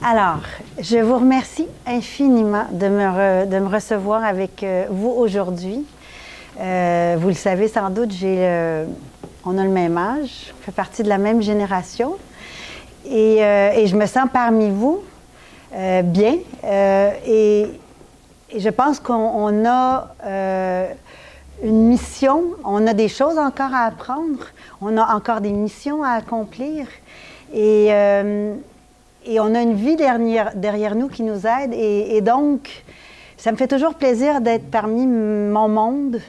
Alors, je vous remercie infiniment de me recevoir avec vous aujourd'hui. Vous le savez sans doute, on a le même âge, on fait partie de la même génération et je me sens parmi vous bien. Et je pense qu'on a une mission, on a des choses encore à apprendre, on a encore des missions à accomplir et on a une vie derrière nous qui nous aide. Et donc, ça me fait toujours plaisir d'être parmi mon monde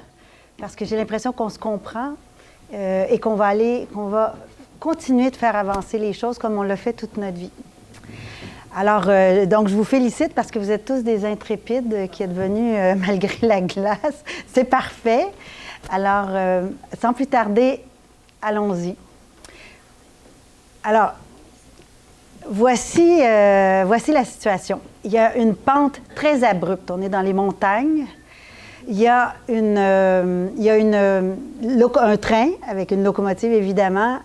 parce que j'ai l'impression qu'on se comprend et qu'on va continuer de faire avancer les choses comme on l'a fait toute notre vie. Alors, donc, je vous félicite parce que vous êtes tous des intrépides qui êtes venus malgré la glace. C'est parfait. Alors, sans plus tarder, allons-y. Alors, voici la situation. Il y a une pente très abrupte. On est dans les montagnes. Il y a un train avec une locomotive, évidemment,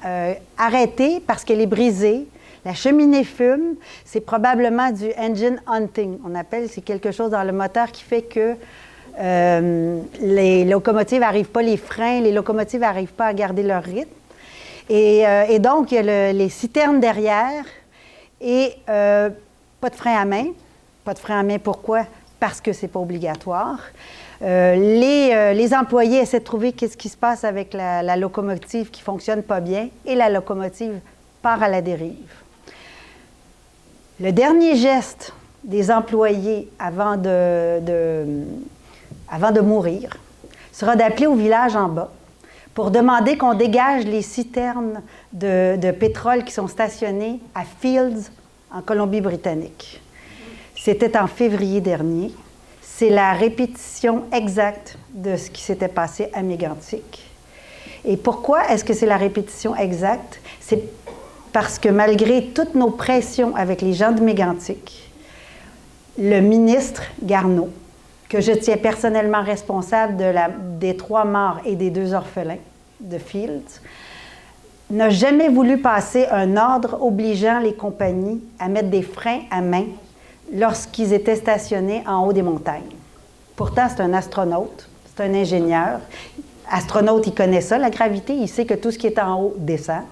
arrêtée parce qu'elle est brisée. La cheminée fume. C'est probablement du engine hunting. On appelle, c'est quelque chose dans le moteur qui fait que les locomotives n'arrivent pas, les freins, les locomotives n'arrivent pas à garder leur rythme. Et donc, il y a les citernes derrière. Et pas de frein à main. Pas de frein à main, pourquoi? Parce que ce n'est pas obligatoire. Les employés essaient de trouver qu'est-ce qui se passe avec la locomotive qui ne fonctionne pas bien et la locomotive part à la dérive. Le dernier geste des employés avant de mourir sera d'appeler au village en bas pour demander qu'on dégage les citernes de pétrole qui sont stationnées à Fields, en Colombie-Britannique. C'était en février dernier. C'est la répétition exacte de ce qui s'était passé à Mégantic. Et pourquoi est-ce que c'est la répétition exacte? C'est parce que malgré toutes nos pressions avec les gens de Mégantic, le ministre Garneau, que je tiens personnellement responsable des 3 morts et des 2 orphelins de Fields, n'a jamais voulu passer un ordre obligeant les compagnies à mettre des freins à main lorsqu'ils étaient stationnés en haut des montagnes. Pourtant, c'est un astronaute, c'est un ingénieur. Astronaute, il connaît ça, la gravité, il sait que tout ce qui est en haut descend.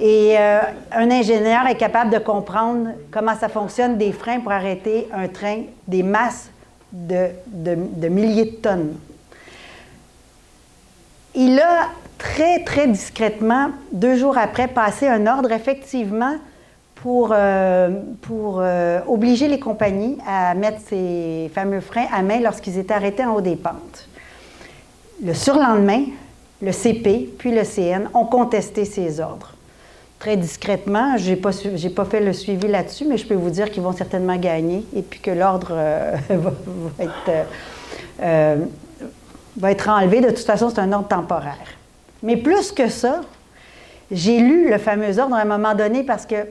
Et un ingénieur est capable de comprendre comment ça fonctionne des freins pour arrêter un train, des masses de milliers de tonnes. Il a très, très discrètement, 2 jours après, passé un ordre, effectivement, pour obliger les compagnies à mettre ces fameux freins à main lorsqu'ils étaient arrêtés en haut des pentes. Le surlendemain, le CP puis le CN ont contesté ces ordres. Très discrètement, j'ai pas fait le suivi là-dessus, mais je peux vous dire qu'ils vont certainement gagner et puis que l'ordre va être enlevé. De toute façon, c'est un ordre temporaire. Mais plus que ça, j'ai lu le fameux ordre à un moment donné parce que,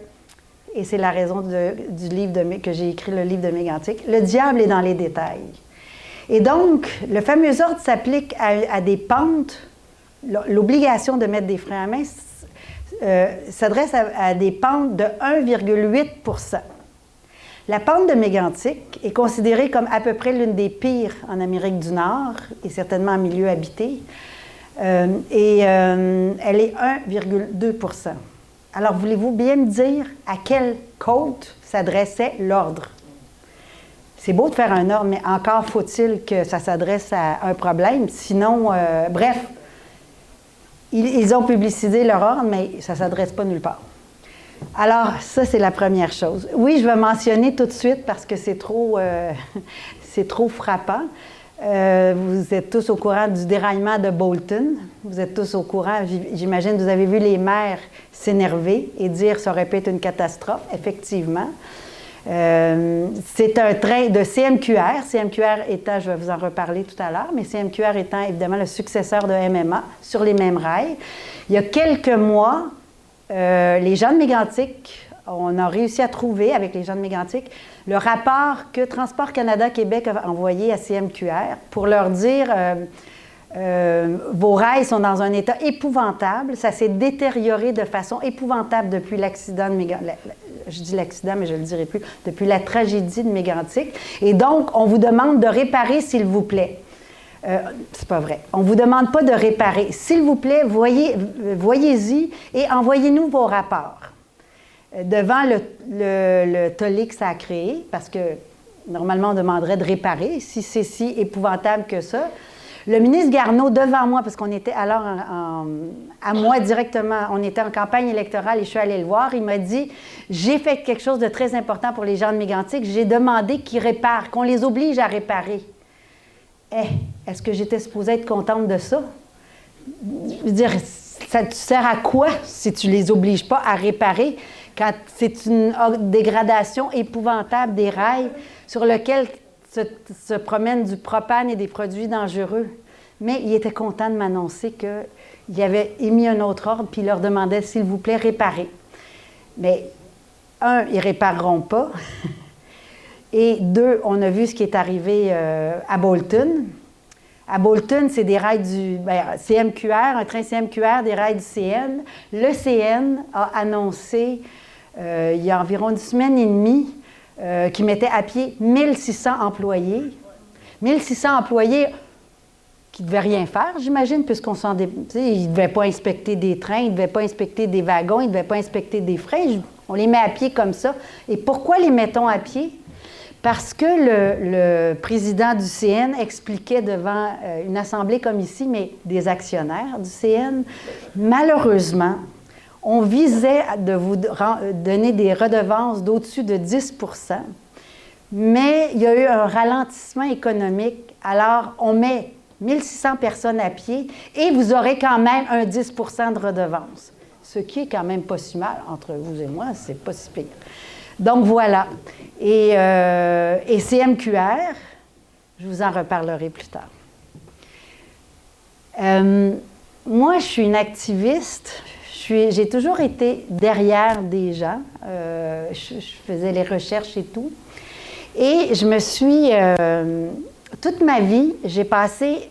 et c'est la raison du livre que j'ai écrit, le livre de Mégantic, le diable est dans les détails. Et donc, le fameux ordre s'applique à des pentes. L'obligation de mettre des freins à main s'adresse à des pentes de 1,8 %. La pente de Mégantic est considérée comme à peu près l'une des pires en Amérique du Nord et certainement en milieu habité. Elle est 1,2 %. Alors, voulez-vous bien me dire à quelle côte s'adressait l'ordre? C'est beau de faire un ordre, mais encore faut-il que ça s'adresse à un problème. Sinon, bref, ils ont publicisé leur ordre, mais ça ne s'adresse pas nulle part. Alors, ça, c'est la première chose. Oui, je vais mentionner tout de suite parce que c'est trop frappant. Vous êtes tous au courant du déraillement de Bolton. Vous êtes tous au courant, j'imagine, vous avez vu les maires s'énerver et dire que ça aurait pu être une catastrophe. Effectivement. C'est un train de CMQR. CMQR étant, je vais vous en reparler tout à l'heure, mais CMQR étant évidemment le successeur de MMA sur les mêmes rails. Il y a quelques mois, les gens de Mégantic, on a réussi à trouver avec les gens de Mégantic le rapport que Transport Canada Québec a envoyé à CMQR pour leur dire Vos rails sont dans un état épouvantable. Ça s'est détérioré de façon épouvantable depuis l'accident de Mégantic. Je dis l'accident, mais je ne le dirai plus. Depuis la tragédie de Mégantic. Et donc, on vous demande de réparer, s'il vous plaît. C'est pas vrai. On ne vous demande pas de réparer. S'il vous plaît, voyez-y et envoyez-nous vos rapports. Devant le tollé que ça a créé, parce que normalement, on demanderait de réparer, si c'est si épouvantable que ça. Le ministre Garneau, devant moi, parce qu'on était alors à moi directement, on était en campagne électorale et je suis allée le voir, il m'a dit « J'ai fait quelque chose de très important pour les gens de Mégantic, j'ai demandé qu'ils réparent, qu'on les oblige à réparer. » Est-ce que j'étais supposée être contente de ça? Je veux dire, ça te sert à quoi si tu ne les obliges pas à réparer quand c'est une dégradation épouvantable des rails sur lesquels se promènent du propane et des produits dangereux? Mais il était content de m'annoncer qu'il avait émis un autre ordre puis il leur demandait, s'il vous plaît, réparer. Mais, un, ils ne répareront pas. Et deux, on a vu ce qui est arrivé à Bolton. À Bolton, c'est des rails du CMQR, un train CMQR, des rails du CN. Le CN a annoncé, il y a environ une semaine et demie, qu'il mettait à pied 1600 employés. 1600 employés qui ne devaient rien faire, j'imagine, puisqu'on s'en... Ils ne devaient pas inspecter des trains, ils ne devaient pas inspecter des wagons, ils ne devaient pas inspecter des freins. On les met à pied comme ça. Et pourquoi les mettons à pied? Parce que le président du CN expliquait devant une assemblée comme ici, mais des actionnaires du CN, malheureusement, on visait de vous donner des redevances d'au-dessus de 10 %, mais il y a eu un ralentissement économique, alors on met 1600 personnes à pied et vous aurez quand même un 10 % de redevance, ce qui est quand même pas si mal, entre vous et moi, c'est pas si pire. Donc voilà. Et CMQR, je vous en reparlerai plus tard. Moi, je suis une activiste. J'ai toujours été derrière des gens. Je faisais les recherches et tout. Et je me suis... toute ma vie, j'ai passé...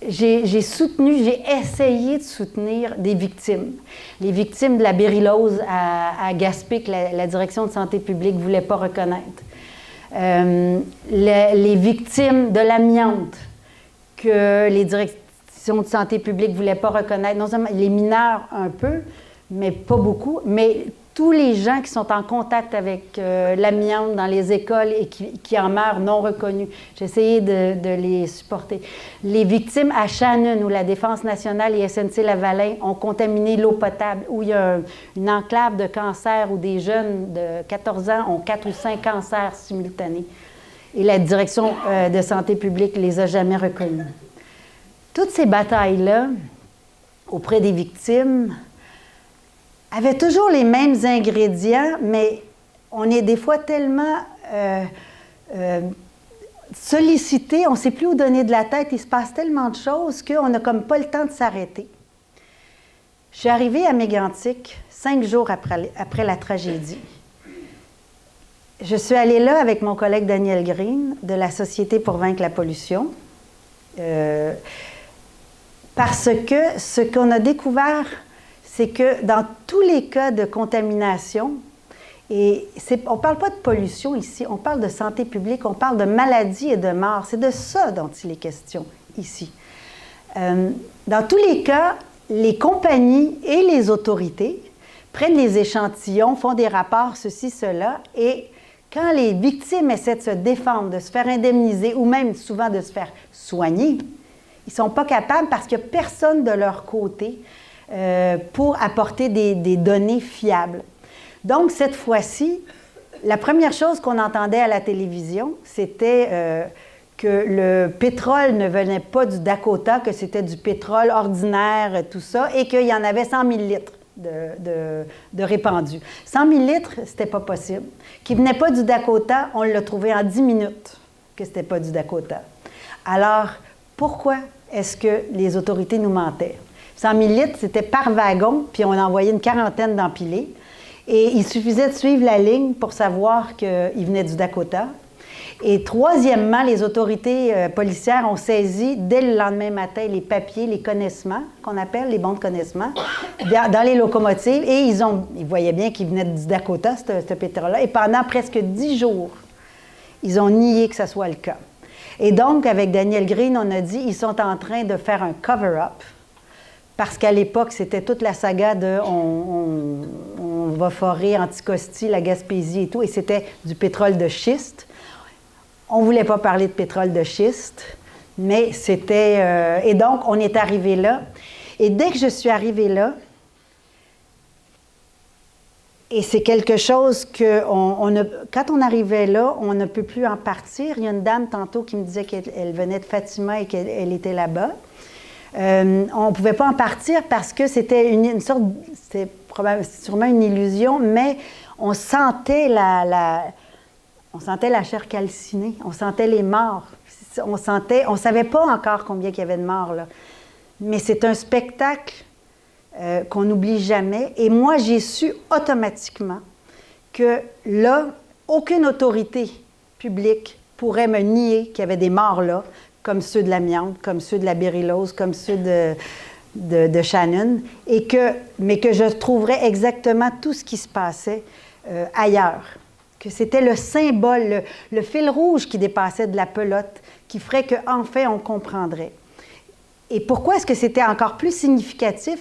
j'ai soutenu, j'ai essayé de soutenir des victimes. Les victimes de la béryllose à Gaspé, que la direction de santé publique ne voulait pas reconnaître. Les victimes de l'amiante, que les directions de santé publique ne voulaient pas reconnaître. Non seulement les mineurs un peu, mais pas beaucoup, mais tous les gens qui sont en contact avec l'amiante dans les écoles et qui en meurent non reconnus. J'ai essayé de les supporter. Les victimes à Shannon, où la Défense nationale et SNC-Lavalin ont contaminé l'eau potable, où il y a une enclave de cancer où des jeunes de 14 ans ont 4 ou 5 cancers simultanés. Et la direction de santé publique ne les a jamais reconnus. Toutes ces batailles-là, auprès des victimes, avaient toujours les mêmes ingrédients, mais on est des fois tellement sollicité, on ne sait plus où donner de la tête, il se passe tellement de choses qu'on n'a comme pas le temps de s'arrêter. Je suis arrivée à Mégantic 5 jours après la tragédie. Je suis allée là avec mon collègue Daniel Green de la Société pour vaincre la pollution, parce que ce qu'on a découvert, c'est que dans tous les cas de contamination, et on ne parle pas de pollution ici, on parle de santé publique, on parle de maladies et de morts. C'est de ça dont il est question ici. Dans tous les cas, les compagnies et les autorités prennent les échantillons, font des rapports, ceci, cela, et quand les victimes essaient de se défendre, de se faire indemniser ou même souvent de se faire soigner, ils ne sont pas capables parce qu'il n'y a personne de leur côté pour apporter des données fiables. Donc, cette fois-ci, la première chose qu'on entendait à la télévision, c'était que le pétrole ne venait pas du Dakota, que c'était du pétrole ordinaire, tout ça, et qu'il y en avait 100 000 litres de répandus. 100 000 litres, c'était pas possible. Qui ne venait pas du Dakota, on l'a trouvé en 10 minutes que c'était pas du Dakota. Alors, pourquoi est-ce que les autorités nous mentaient? 100 000 litres, c'était par wagon, puis on a envoyé une quarantaine d'empilés. Et il suffisait de suivre la ligne pour savoir qu'il venait du Dakota. Et troisièmement, les autorités policières ont saisi dès le lendemain matin les papiers, les connaissements, qu'on appelle les bons de connaissement, dans les locomotives. Et ils voyaient bien qu'ils venaient du Dakota, ce pétrole-là. Et pendant presque 10 jours, ils ont nié que ce soit le cas. Et donc, avec Daniel Green, on a dit ils sont en train de faire un cover-up. Parce qu'à l'époque, c'était toute la saga de on va forer Anticosti, la Gaspésie et tout, et c'était du pétrole de schiste. On ne voulait pas parler de pétrole de schiste, mais c'était... et donc, on est arrivé là. Et dès que je suis arrivée là, et c'est quelque chose que, quand on arrivait là, on ne peut plus en partir. Il y a une dame tantôt qui me disait qu'elle venait de Fatima et qu'elle était là-bas. On ne pouvait pas en partir parce que c'était une sorte, c'était sûrement une illusion, mais on sentait on sentait la chair calcinée, on sentait les morts, on savait pas encore combien il y avait de morts là, mais c'est un spectacle qu'on n'oublie jamais. Et moi, j'ai su automatiquement que là, aucune autorité publique pourrait me nier qu'il y avait des morts là, comme ceux de l'amiante, comme ceux de la béryllose, comme ceux de Shannon, mais que je trouverais exactement tout ce qui se passait ailleurs. Que c'était le symbole, le fil rouge qui dépassait de la pelote, qui ferait qu'enfin on comprendrait. Et pourquoi est-ce que c'était encore plus significatif?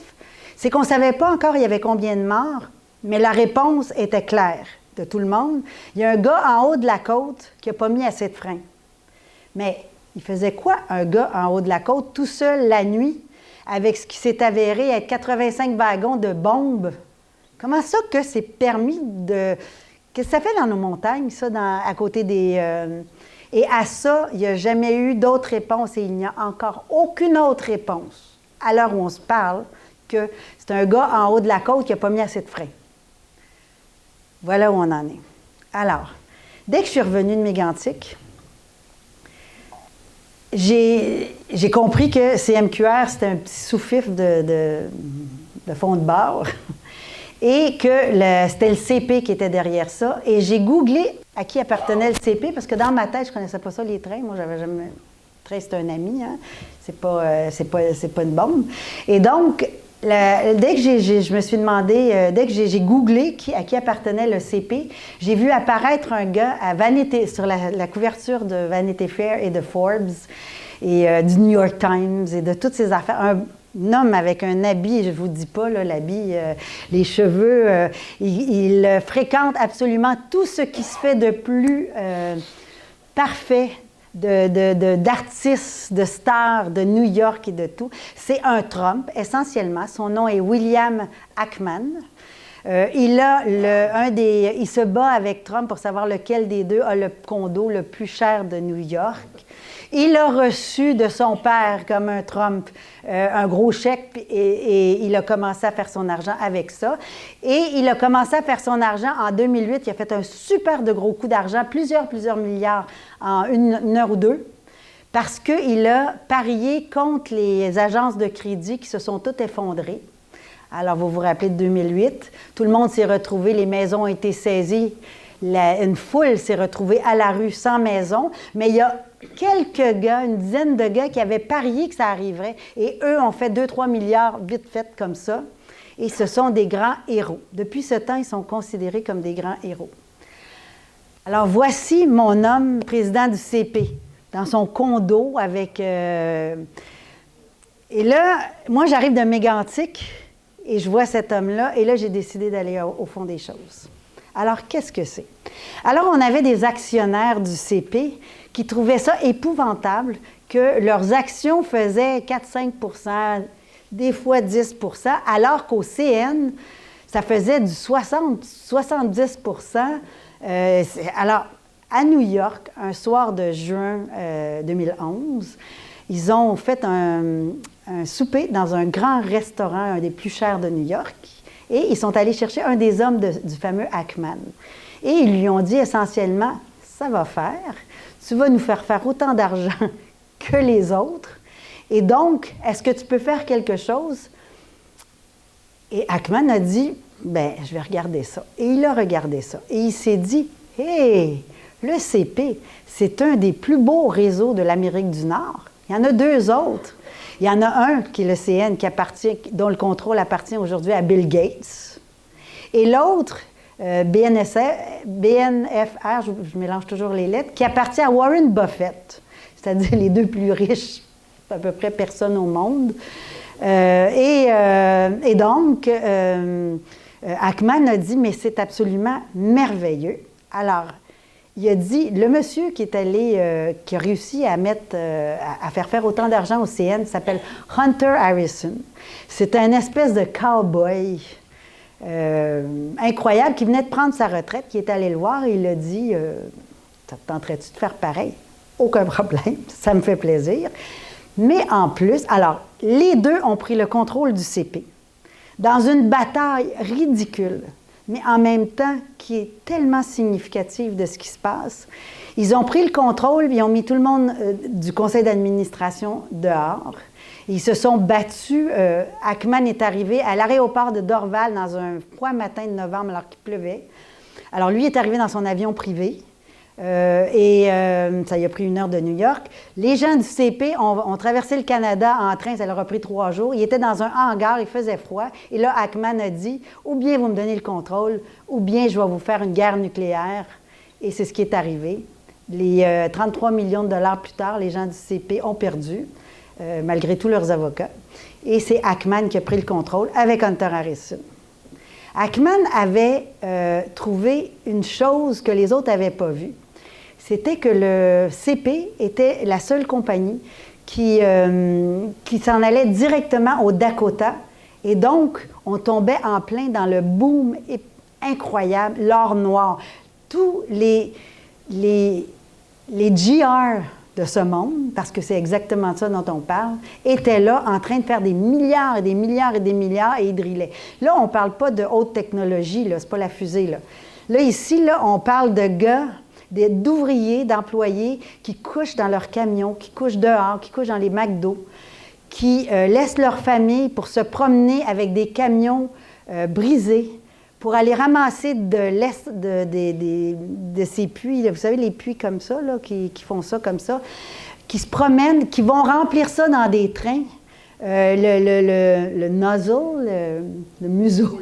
C'est qu'on ne savait pas encore il y avait combien de morts, mais la réponse était claire de tout le monde. Il y a un gars en haut de la côte qui n'a pas mis assez de frein. Mais il faisait quoi, un gars en haut de la côte, tout seul la nuit, avec ce qui s'est avéré être 85 wagons de bombes? Comment ça que c'est permis de... Qu'est-ce que ça fait dans nos montagnes, ça, à côté des... Et à ça, il n'y a jamais eu d'autre réponse et il n'y a encore aucune autre réponse, à l'heure où on se parle, que c'est un gars en haut de la côte qui n'a pas mis assez de frein. Voilà où on en est. Alors, dès que je suis revenue de Mégantic, j'ai compris que CMQR, c'était un petit sous-fifre de fond de bar et que c'était le CP qui était derrière ça. Et j'ai googlé à qui appartenait le CP parce que dans ma tête, je ne connaissais pas ça, les trains. Moi, j'avais jamais... Le train, c'est un ami, hein? C'est pas une bombe. Et donc, dès que je me suis demandé, dès que j'ai googlé à qui appartenait le CP, j'ai vu apparaître un gars sur la couverture de Vanity Fair et de Forbes et du New York Times et de toutes ces affaires. Un homme avec un habit, je ne vous dis pas, l'habit, les cheveux, il fréquente absolument tout ce qui se fait de plus parfait d'artistes, de stars de New York et de tout. C'est un Trump, essentiellement. Son nom est William Ackman. Il se bat avec Trump pour savoir lequel des deux a le condo le plus cher de New York. Il a reçu de son père, comme un Trump, un gros chèque et il a commencé à faire son argent avec ça. Et il a commencé à faire son argent en 2008. Il a fait un super de gros coup d'argent, plusieurs milliards en une heure ou deux, parce qu'il a parié contre les agences de crédit qui se sont toutes effondrées. Alors, vous vous rappelez de 2008, tout le monde s'est retrouvé, les maisons ont été saisies, une foule s'est retrouvée à la rue sans maison, mais il y a quelques gars, une dizaine de gars qui avaient parié que ça arriverait, et eux ont fait 2-3 milliards vite fait comme ça, et ce sont des grands héros. Depuis ce temps, ils sont considérés comme des grands héros. Alors, voici mon homme, président du CP, dans son condo avec... Et là, moi, j'arrive de Mégantic, et je vois cet homme-là, et là, j'ai décidé d'aller au fond des choses. Alors, qu'est-ce que c'est? Alors, on avait des actionnaires du CP qui trouvaient ça épouvantable que leurs actions faisaient 4-5 %, des fois 10 %, alors qu'au CN, ça faisait du 60-70 %. Alors, à New York, un soir de juin 2011, ils ont fait un souper dans un grand restaurant, un des plus chers de New York, et ils sont allés chercher un des hommes du fameux Ackman. Et ils lui ont dit essentiellement, ça va faire, tu vas nous faire autant d'argent que les autres, et donc, est-ce que tu peux faire quelque chose? Et Ackman a dit, bien, je vais regarder ça. Et il a regardé ça. Et il s'est dit, hé, Le CP, c'est un des plus beaux réseaux de l'Amérique du Nord. Il y en a 2 autres. Il y en a un qui est le CN, dont le contrôle appartient aujourd'hui à Bill Gates. Et l'autre, BNFR, je mélange toujours les lettres, qui appartient à Warren Buffett, c'est-à-dire les 2 plus riches, à peu près personne au monde. Et donc, Ackman a dit, mais c'est absolument merveilleux. Alors, il a dit, le monsieur qui est allé, qui a réussi à faire autant d'argent au CN s'appelle Hunter Harrison. C'est un espèce de cow-boy incroyable qui venait de prendre sa retraite, qui est allé le voir et il a dit, ça te tenterait-tu de faire pareil? Aucun problème, ça me fait plaisir. Mais en plus, alors, les 2 ont pris le contrôle du CP dans une bataille ridicule, mais en même temps qui est tellement significative de ce qui se passe. Ils ont pris le contrôle, ils ont mis tout le monde du conseil d'administration dehors. Ils se sont battus. Ackman est arrivé à l'aéroport de Dorval dans un froid matin de novembre alors qu'il pleuvait. Alors lui est arrivé dans son avion privé. Ça y a pris 1 heure de New York. Les gens du CP ont traversé le Canada en train, ça leur a pris 3 jours. Ils étaient dans un hangar, il faisait froid. Et là, Ackman a dit, ou bien vous me donnez le contrôle, ou bien je vais vous faire une guerre nucléaire. Et c'est ce qui est arrivé. Les 33 millions de dollars plus tard, les gens du CP ont perdu, malgré tous leurs avocats. Et c'est Ackman qui a pris le contrôle avec Hunter Harrison. Ackman avait trouvé une chose que les autres n'avaient pas vue. C'était que le CP était la seule compagnie qui s'en allait directement au Dakota. Et donc, on tombait en plein dans le boom incroyable, l'or noir. Tous les GR de ce monde, parce que c'est exactement ça dont on parle, étaient là en train de faire des milliards et des milliards et des milliards et ils drillaient. Là, on ne parle pas de haute technologie, là, c'est pas la fusée. Là, ici, là, on parle de gars, d'ouvriers, d'employés qui couchent dans leurs camions, qui couchent dehors, qui couchent dans les McDo, qui laissent leur famille pour se promener avec des camions brisés, pour aller ramasser de ces puits, vous savez, les puits comme ça, là, qui font ça comme ça, qui se promènent, qui vont remplir ça dans des trains. Le nozzle, le museau,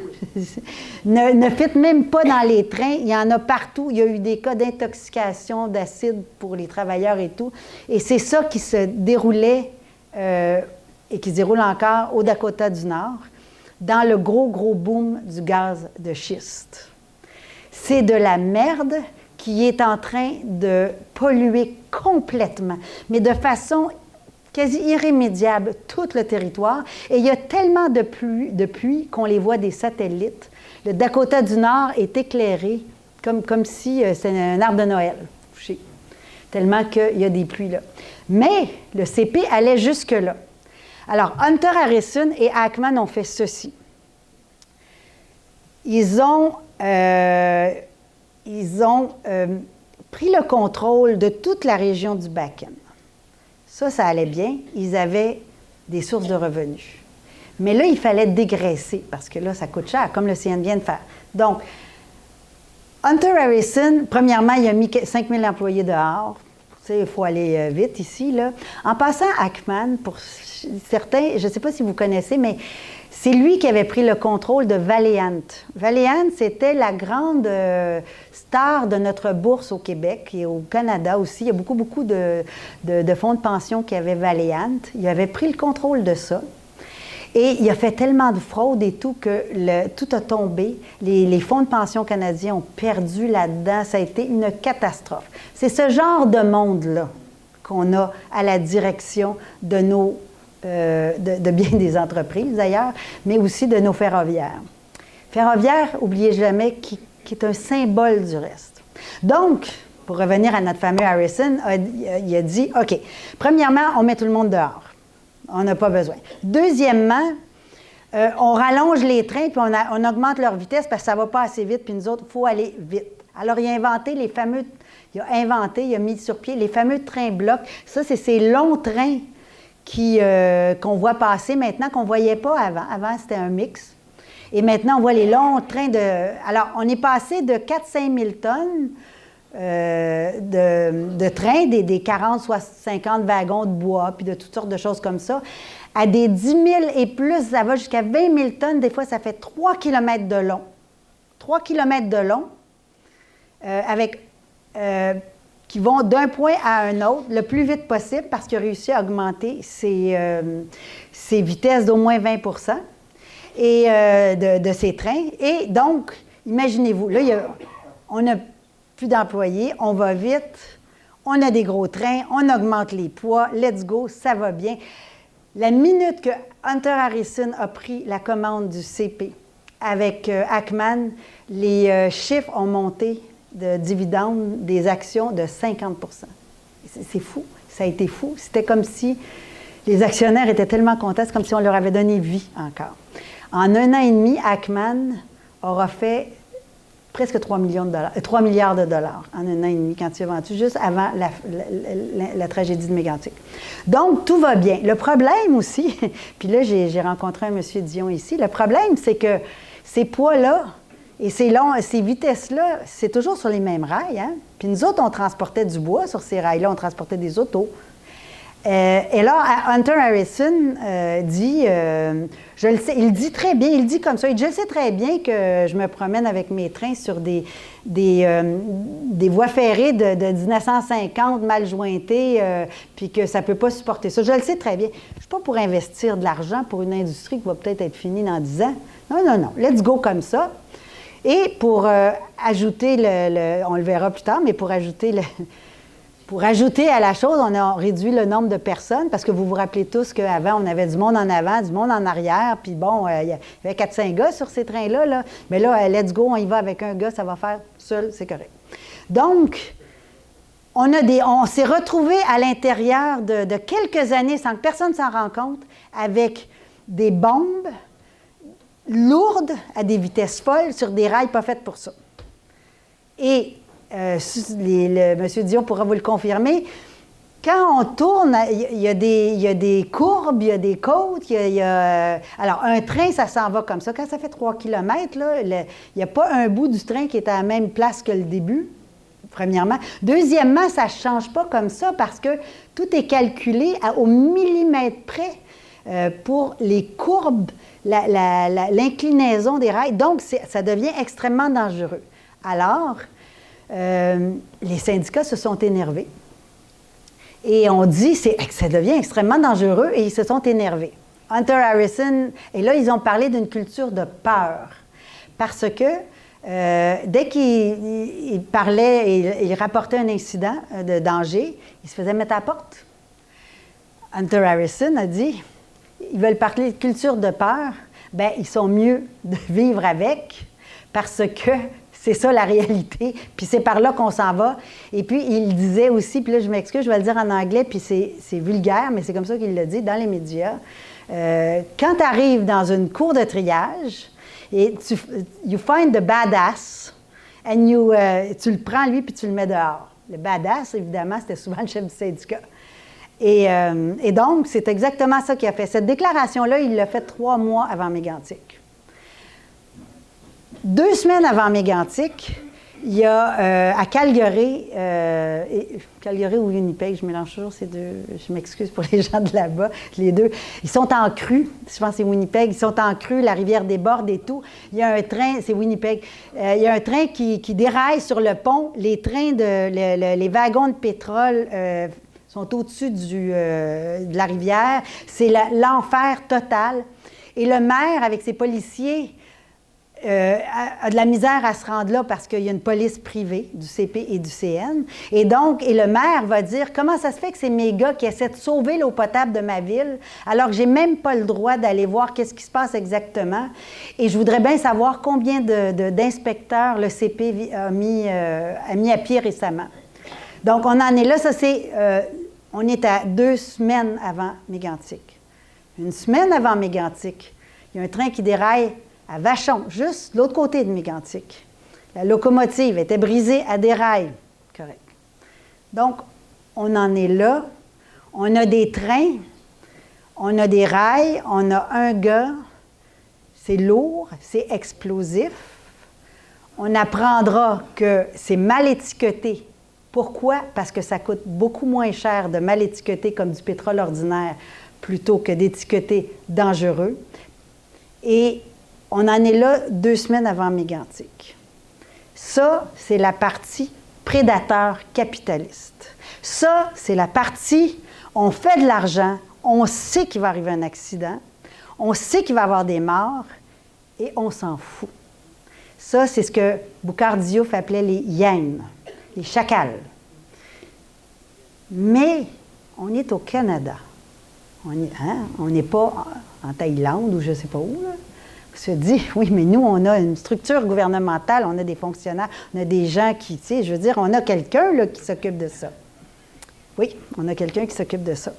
ne fit même pas dans les trains. Il y en a partout. Il y a eu des cas d'intoxication d'acide pour les travailleurs et tout. Et c'est ça qui se déroulait et qui se déroule encore au Dakota du Nord, dans le gros boom du gaz de schiste. C'est de la merde qui est en train de polluer complètement, mais de façon quasi irrémédiable tout le territoire. Et il y a tellement de pluie qu'on les voit des satellites. Le Dakota du Nord est éclairé comme si c'était un arbre de Noël, tellement qu'il y a des pluies là. Mais le CP allait jusque-là. Alors, Hunter Harrison et Ackman ont fait ceci. Ils ont pris le contrôle de toute la région du Bakken. Ça allait bien. Ils avaient des sources de revenus. Mais là, il fallait dégraisser parce que là, ça coûte cher, comme le CN vient de faire. Donc, Hunter Harrison, premièrement, il a mis 5 000 employés dehors. Tu sais, il faut aller vite ici, là. En passant, Ackman, pour certains, je ne sais pas si vous connaissez, mais c'est lui qui avait pris le contrôle de Valeant. Valeant, c'était la grande star de notre bourse au Québec et au Canada aussi. Il y a beaucoup de fonds de pension qui avaient Valeant. Il avait pris le contrôle de ça. Et il a fait tellement de fraude et tout que tout a tombé. Les fonds de pension canadiens ont perdu là-dedans. Ça a été une catastrophe. C'est ce genre de monde-là qu'on a à la direction de nos de bien des entreprises d'ailleurs, mais aussi de nos ferroviaires. Ferroviaire, n'oubliez jamais, qui est un symbole du reste. Donc, pour revenir à notre fameux Harrison, il a dit, OK, premièrement, on met tout le monde dehors. On n'a pas besoin. Deuxièmement, on rallonge les trains puis on augmente leur vitesse parce que ça ne va pas assez vite, puis nous autres, il faut aller vite. Alors, il a mis sur pied les fameux trains-blocs. Ça, c'est ces longs trains qu'on voit passer maintenant, qu'on ne voyait pas avant. Avant, c'était un mix. Et maintenant, on voit les longs trains de... Alors, on est passé de 4-5 000 tonnes de trains, des 40, soit 50 wagons de bois, puis de toutes sortes de choses comme ça, à des 10 000 et plus, ça va jusqu'à 20 000 tonnes. Des fois, ça fait 3 km de long. 3 km de long, qui vont d'un point à un autre le plus vite possible parce qu'il a réussi à augmenter ses vitesses d'au moins 20 et, de ces trains. Et donc, imaginez-vous, là, on n'a plus d'employés, on va vite, on a des gros trains, on augmente les poids, let's go, ça va bien. La minute que Hunter Harrison a pris la commande du CP avec Ackman, les chiffres ont monté de dividendes des actions de 50 C'est fou, ça a été fou. C'était comme si les actionnaires étaient tellement contents, c'est comme si on leur avait donné vie encore. En 1 an et demi, Ackman aura fait presque 3 milliards de dollars en 1 an et demi quand il a vendu, juste avant la tragédie de Mégantic. Donc, tout va bien. Le problème aussi, puis là, j'ai rencontré un monsieur Dion ici, le problème, c'est que ces poids-là et ces vitesses-là, c'est toujours sur les mêmes rails. Hein? Puis nous autres, on transportait du bois sur ces rails-là, on transportait des autos. Et là, Hunter Harrison dit, je le sais, il dit très bien, il dit comme ça, il dit, je sais très bien que je me promène avec mes trains sur des voies ferrées de 1950 mal jointées, puis que ça ne peut pas supporter ça. Je le sais très bien. Je ne suis pas pour investir de l'argent pour une industrie qui va peut-être être finie dans 10 ans. Non, non, non. Let's go comme ça. Et pour ajouter on le verra plus tard, mais pour ajouter à la chose, on a réduit le nombre de personnes, parce que vous vous rappelez tous qu'avant, on avait du monde en avant, du monde en arrière, puis bon, il y avait 4-5 gars sur ces trains-là, là. Mais là, let's go, on y va avec un gars, ça va faire seul, c'est correct. Donc, on s'est retrouvés à l'intérieur de quelques années, sans que personne s'en rende compte, avec des bombes lourdes à des vitesses folles sur des rails pas faits pour ça. Et M. Dion pourra vous le confirmer, quand on tourne, il y a des courbes, il y a des côtes, alors, un train, ça s'en va comme ça. Quand ça fait 3 km, là, il n'y a pas un bout du train qui est à la même place que le début, premièrement. Deuxièmement, ça ne change pas comme ça parce que tout est calculé au millimètre près pour les courbes, l'inclinaison des rails. Donc, ça devient extrêmement dangereux. Alors, les syndicats se sont énervés. Et on dit que ça devient extrêmement dangereux et ils se sont énervés. Hunter Harrison, et là, ils ont parlé d'une culture de peur. Parce que dès qu'il parlait et il rapportait un incident de danger, il se faisait mettre à la porte. Hunter Harrison a dit, ils veulent parler de culture de peur, bien, ils sont mieux de vivre avec parce que c'est ça la réalité, puis c'est par là qu'on s'en va. Et puis, il disait aussi, puis là, je m'excuse, je vais le dire en anglais, puis c'est vulgaire, mais c'est comme ça qu'il l'a dit dans les médias. Quand tu arrives dans une cour de triage, et you find the badass, and tu le prends, lui, puis tu le mets dehors. Le badass, évidemment, c'était souvent le chef du syndicat. Et donc, c'est exactement ça qu'il a fait. Cette déclaration-là, il l'a fait 3 mois avant Mégantic. 2 semaines avant Mégantic, il y a à Calgary, Calgary ou Winnipeg, je mélange toujours ces deux, je m'excuse pour les gens de là-bas, les deux, ils sont en crue, je pense que c'est Winnipeg, ils sont en crue, la rivière déborde et tout. Il y a un train, c'est Winnipeg, il y a un train qui déraille sur le pont, les trains, les wagons de pétrole sont au-dessus de la rivière, c'est l'enfer total. Et le maire, avec ses policiers, a de la misère à se rendre là parce qu'il y a une police privée du CP et du CN. Et donc, le maire va dire, comment ça se fait que c'est mes gars qui essaient de sauver l'eau potable de ma ville alors que j'ai même pas le droit d'aller voir qu'est-ce qui se passe exactement. Et je voudrais bien savoir combien d'inspecteurs le CP a mis à pied récemment. Donc, on en est là. Ça, on est à 2 semaines avant Mégantic. 1 semaine avant Mégantic, il y a un train qui déraille à Vachon, juste de l'autre côté de Mégantic. La locomotive était brisée à des rails. Correct. Donc, on en est là. On a des trains, on a des rails, on a un gars, c'est lourd, c'est explosif. On apprendra que c'est mal étiqueté. Pourquoi? Parce que ça coûte beaucoup moins cher de mal étiqueter comme du pétrole ordinaire plutôt que d'étiqueter dangereux. Et on en est là 2 semaines avant Mégantic. Ça, c'est la partie prédateur capitaliste. Ça, c'est la partie, on fait de l'argent, on sait qu'il va arriver un accident, on sait qu'il va y avoir des morts, et on s'en fout. Ça, c'est ce que Boucard Diouf appelait les hyènes, les chacals. Mais on est au Canada. On n'est pas en Thaïlande ou je ne sais pas où. Là. On se dit, oui, mais nous, on a une structure gouvernementale, on a des fonctionnaires, on a des gens qui, tu sais, je veux dire, on a quelqu'un là, qui s'occupe de ça. Oui, on a quelqu'un qui s'occupe de ça.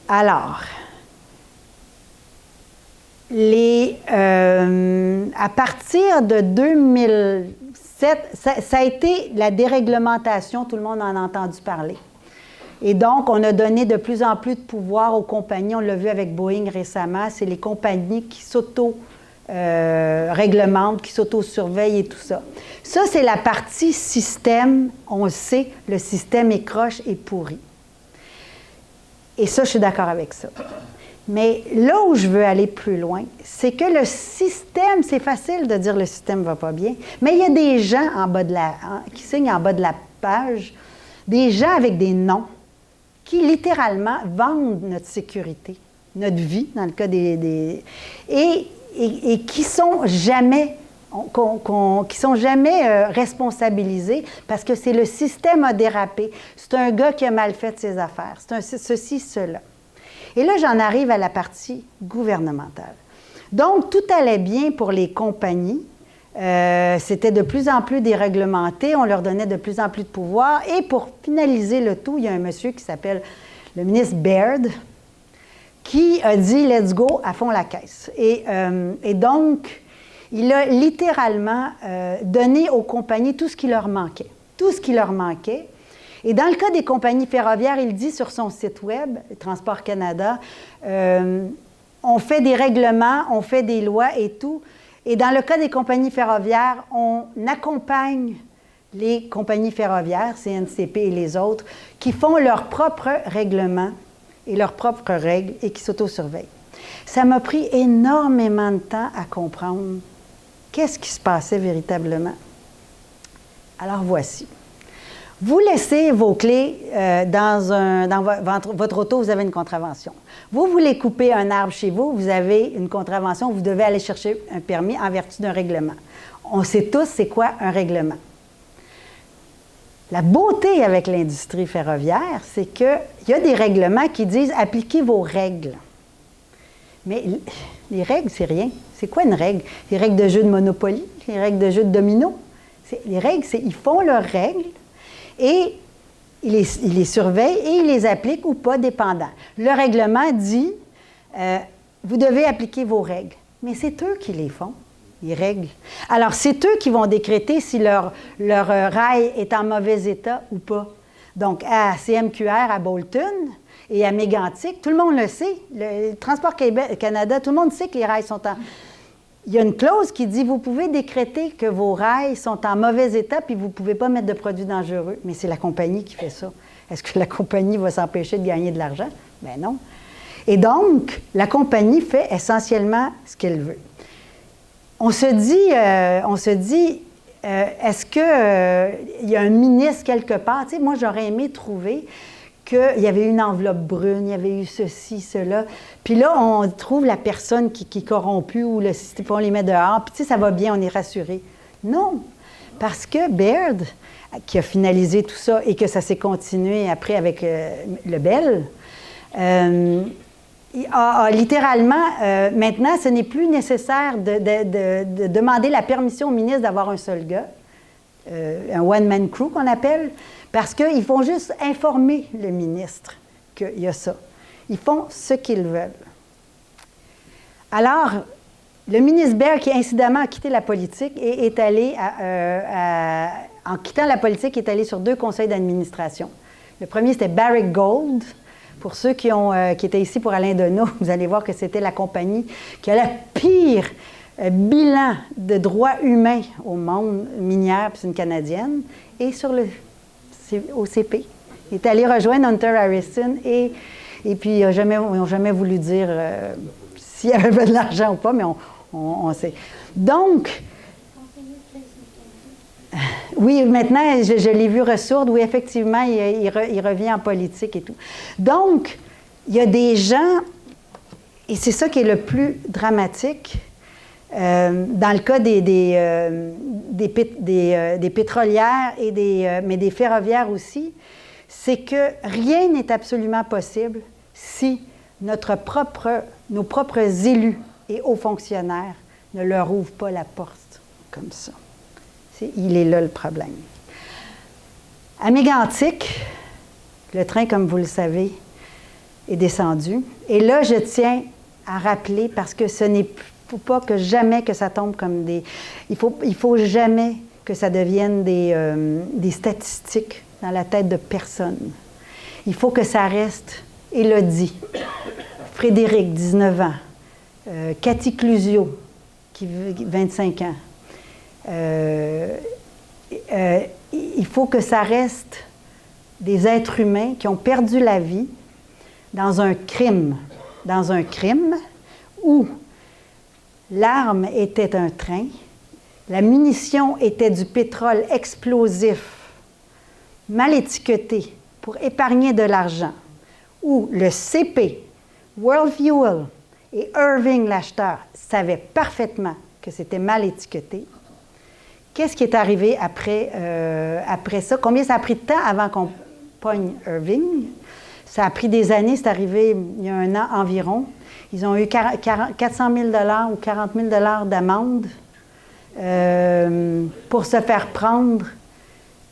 Alors, à partir de 2007, ça a été la déréglementation, tout le monde en a entendu parler. Et donc, on a donné de plus en plus de pouvoir aux compagnies. On l'a vu avec Boeing récemment. C'est les compagnies qui s'auto-réglementent, qui s'auto-surveillent et tout ça. Ça, c'est la partie système. On le sait, le système est croche et pourri. Et ça, je suis d'accord avec ça. Mais là où je veux aller plus loin, c'est que le système, c'est facile de dire le système ne va pas bien, mais il y a des gens qui signent en bas de la page, des gens avec des noms, qui littéralement vendent notre sécurité, notre vie, dans le cas et qui sont jamais, responsabilisés parce que c'est le système a dérapé. C'est un gars qui a mal fait ses affaires. C'est ceci, cela. Et là, j'en arrive à la partie gouvernementale. Donc, tout allait bien pour les compagnies. C'était de plus en plus déréglementé, on leur donnait de plus en plus de pouvoir. Et pour finaliser le tout, il y a un monsieur qui s'appelle le ministre Baird qui a dit « let's go » à fond la caisse. Et donc, il a littéralement donné aux compagnies tout ce qui leur manquait. Tout ce qui leur manquait. Et dans le cas des compagnies ferroviaires, il dit sur son site web, Transport Canada, on fait des règlements, on fait des lois et tout. Et dans le cas des compagnies ferroviaires, on accompagne les compagnies ferroviaires, CNCP et les autres, qui font leurs propres règlements et leurs propres règles et qui s'autosurveillent. Ça m'a pris énormément de temps à comprendre qu'est-ce qui se passait véritablement. Alors voici. Vous laissez vos clés dans votre auto, vous avez une contravention. Vous voulez couper un arbre chez vous, vous avez une contravention, vous devez aller chercher un permis en vertu d'un règlement. On sait tous c'est quoi un règlement. La beauté avec l'industrie ferroviaire, c'est qu'il y a des règlements qui disent « appliquez vos règles ». Mais les règles, c'est rien. C'est quoi une règle? Les règles de jeu de Monopoly, les règles de jeu de domino. Les règles, ils font leurs règles. Et ils les surveillent et ils les appliquent ou pas, dépendant. Le règlement dit, vous devez appliquer vos règles. Mais c'est eux qui les font, les règles. Alors, c'est eux qui vont décréter si leur rail est en mauvais état ou pas. Donc, à CMQR, à Bolton et à Mégantic, tout le monde le sait. Le Transport Canada, tout le monde sait que les rails sont en... Il y a une clause qui dit, vous pouvez décréter que vos rails sont en mauvais état puis vous ne pouvez pas mettre de produits dangereux. Mais c'est la compagnie qui fait ça. Est-ce que la compagnie va s'empêcher de gagner de l'argent? Bien non. Et donc, la compagnie fait essentiellement ce qu'elle veut. On se dit, est-ce qu'il y a un ministre quelque part? Tu sais, moi, j'aurais aimé trouver qu'il y avait une enveloppe brune, il y avait eu ceci, cela. Puis là, on trouve la personne qui est corrompue ou le système, on les met dehors. Puis tu sais, ça va bien, on est rassuré. Non, parce que Baird, qui a finalisé tout ça et que ça s'est continué après avec le Bell, littéralement, maintenant, ce n'est plus nécessaire de demander la permission au ministre d'avoir un seul gars, un one-man crew qu'on appelle, parce qu'ils font juste informer le ministre qu'il y a ça. Ils font ce qu'ils veulent. Alors, le ministre Baird, qui incidemment a quitté la politique, est allé, en quittant la politique, est allé sur 2 conseils d'administration. Le premier, c'était Barrick Gold. Pour ceux qui étaient ici pour Alain Deneau, vous allez voir que c'était la compagnie qui a la pire bilan de droits humains au monde minière, puis c'est une Canadienne, et au CP. Il est allé rejoindre Hunter Harrison et puis ils n'ont jamais voulu dire s'il y avait de l'argent ou pas, mais on sait. Donc, oui, maintenant, je l'ai vu ressourde, oui, effectivement, il revient en politique et tout. Donc, il y a des gens, et c'est ça qui est le plus dramatique, dans le cas des pétrolières, mais des ferroviaires aussi, c'est que rien n'est absolument possible si nos propres élus et hauts fonctionnaires ne leur ouvrent pas la porte comme ça. Il est là le problème. À Mégantic, le train, comme vous le savez, est descendu. Et là, je tiens à rappeler, parce que ce n'est pas que jamais que ça tombe comme des... Il faut jamais que ça devienne des statistiques dans la tête de personne. Il faut que ça reste Élodie, Frédéric, 19 ans, Cathy Clusio, 25 ans. Il faut que ça reste des êtres humains qui ont perdu la vie dans un crime où l'arme était un train, la munition était du pétrole explosif mal étiqueté pour épargner de l'argent, où le CP, World Fuel et Irving l'acheteur savaient parfaitement que c'était mal étiqueté. Qu'est-ce qui est arrivé après ça? Combien ça a pris de temps avant qu'on pogne Irving? Ça a pris des années, c'est arrivé il y a un an environ. Ils ont eu 400 000 ou 40 000 d'amende pour se faire prendre.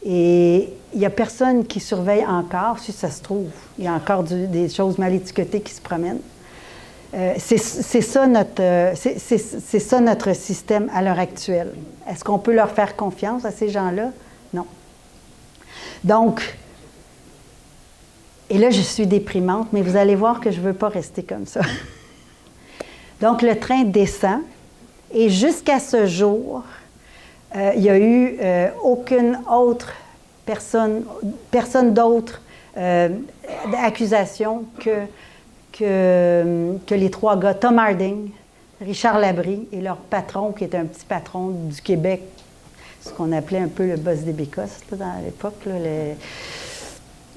Et il n'y a personne qui surveille encore, si ça se trouve. Il y a encore des choses mal étiquetées qui se promènent. C'est ça notre système à l'heure actuelle. Est-ce qu'on peut leur faire confiance à ces gens-là? Non. Donc, et là, je suis déprimante, mais vous allez voir que je ne veux pas rester comme ça. Donc, le train descend, et jusqu'à ce jour, il n'y a eu aucune autre personne d'autre d'accusation que les trois gars, Tom Harding, Richard Labrie et leur patron, qui était un petit patron du Québec, ce qu'on appelait un peu le boss des Bécosses à l'époque.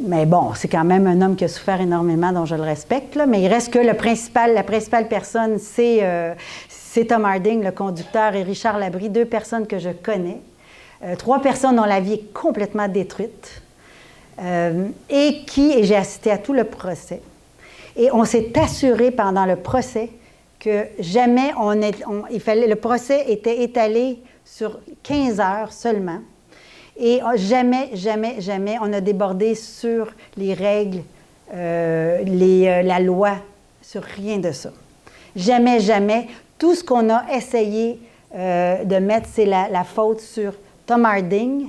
Mais bon, c'est quand même un homme qui a souffert énormément, dont je le respecte. Là. Mais il reste que la principale personne, c'est Tom Harding, le conducteur, et Richard Labrie, deux personnes que je connais. Trois personnes dont la vie est complètement détruite. Et j'ai assisté à tout le procès. Et on s'est assuré pendant le procès que jamais le procès était étalé sur 15 heures seulement. Et jamais on a débordé sur les règles, la loi, sur rien de ça. Jamais. Tout ce qu'on a essayé de mettre, c'est la faute sur Tom Harding.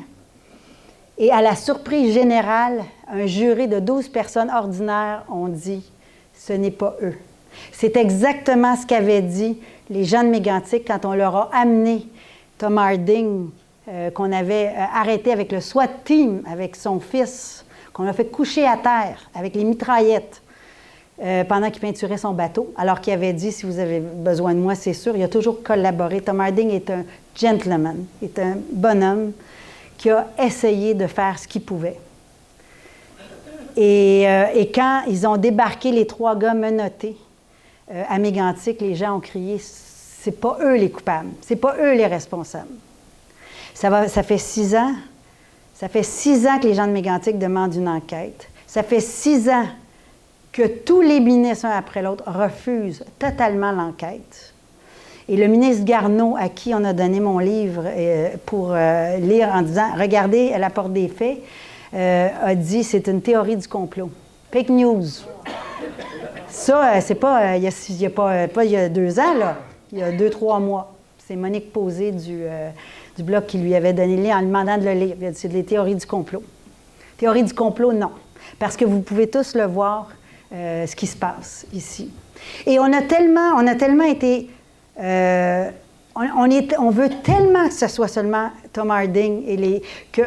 Et à la surprise générale, un jury de 12 personnes ordinaires ont dit « ce n'est pas eux ». C'est exactement ce qu'avaient dit les gens de Mégantic quand on leur a amené Tom Harding, qu'on avait arrêté avec le SWAT team, avec son fils, qu'on a fait coucher à terre avec les mitraillettes pendant qu'il peinturait son bateau, alors qu'il avait dit « si vous avez besoin de moi, c'est sûr ». Il a toujours collaboré. Tom Harding est un gentleman, est un bonhomme qui a essayé de faire ce qu'il pouvait. Et quand ils ont débarqué les trois gars menottés à Mégantic, les gens ont crié « c'est pas eux les coupables, c'est pas eux les responsables ». Ça fait 6 ans. Ça fait 6 ans que les gens de Mégantic demandent une enquête. Ça fait 6 ans que tous les ministres, un après l'autre, refusent totalement l'enquête. Et le ministre Garneau, à qui on a donné mon livre pour lire en disant « Regardez, elle apporte des faits », a dit « c'est une théorie du complot ». Fake news. Ça, c'est pas il y a 2 ans, là. Il y a 2-3 mois. C'est Monique Posé du Bloc qui lui avait donné le livre en lui demandant de le lire. Il a dit, c'est des théories du complot. Théorie du complot, non. Parce que vous pouvez tous le voir, ce qui se passe ici. Et on a tellement été on veut tellement que ce soit seulement Tom Harding et que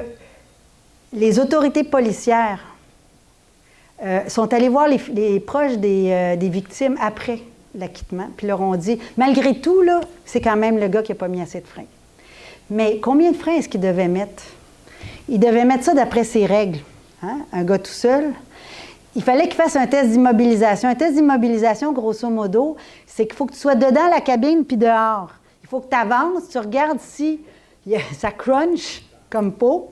les autorités policières sont allées voir les proches des victimes après l'acquittement, puis leur ont dit, malgré tout, là, c'est quand même le gars qui n'a pas mis assez de freins. Mais combien de freins est-ce qu'il devait mettre? Il devait mettre ça d'après ses règles. Hein? Un gars tout seul. Il fallait qu'il fasse un test d'immobilisation. Un test d'immobilisation, grosso modo, c'est qu'il faut que tu sois dedans la cabine puis dehors. Il faut que tu avances, tu regardes si ça crunch comme peau.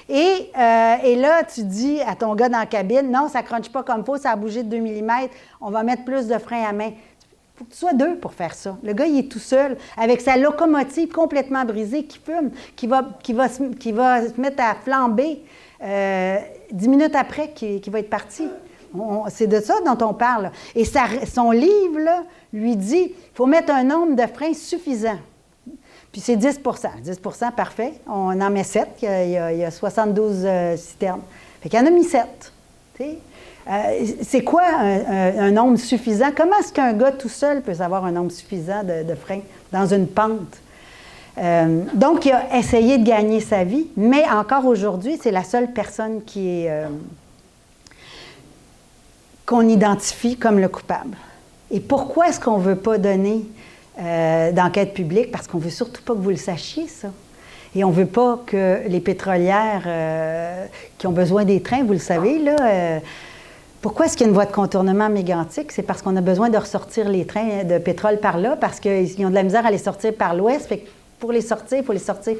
Et là, tu dis à ton gars dans la cabine, non, ça ne crunche pas comme peau, ça a bougé de 2 mm, on va mettre plus de frein à main. Il faut que tu sois deux pour faire ça. Le gars, il est tout seul, avec sa locomotive complètement brisée, qui fume, qui va se mettre à flamber 10 minutes après qu'il va être parti. C'est de ça dont on parle. Et son livre, là, lui dit, il faut mettre un nombre de freins suffisant. Puis c'est 10 10 parfait. On en met 7. Il y a 72 citernes. Fait qu'il y en a mis 7. C'est quoi un nombre suffisant? Comment est-ce qu'un gars tout seul peut avoir un nombre suffisant de freins dans une pente? Donc, il a essayé de gagner sa vie, mais encore aujourd'hui, c'est la seule personne qu'on identifie comme le coupable. Et pourquoi est-ce qu'on ne veut pas donner d'enquête publique? Parce qu'on ne veut surtout pas que vous le sachiez, ça. Et on ne veut pas que les pétrolières qui ont besoin des trains, vous le savez, là... Pourquoi est-ce qu'il y a une voie de contournement mégantique? C'est parce qu'on a besoin de ressortir les trains de pétrole par là, parce qu'ils ont de la misère à les sortir par l'ouest. Fait que pour les sortir, il faut les sortir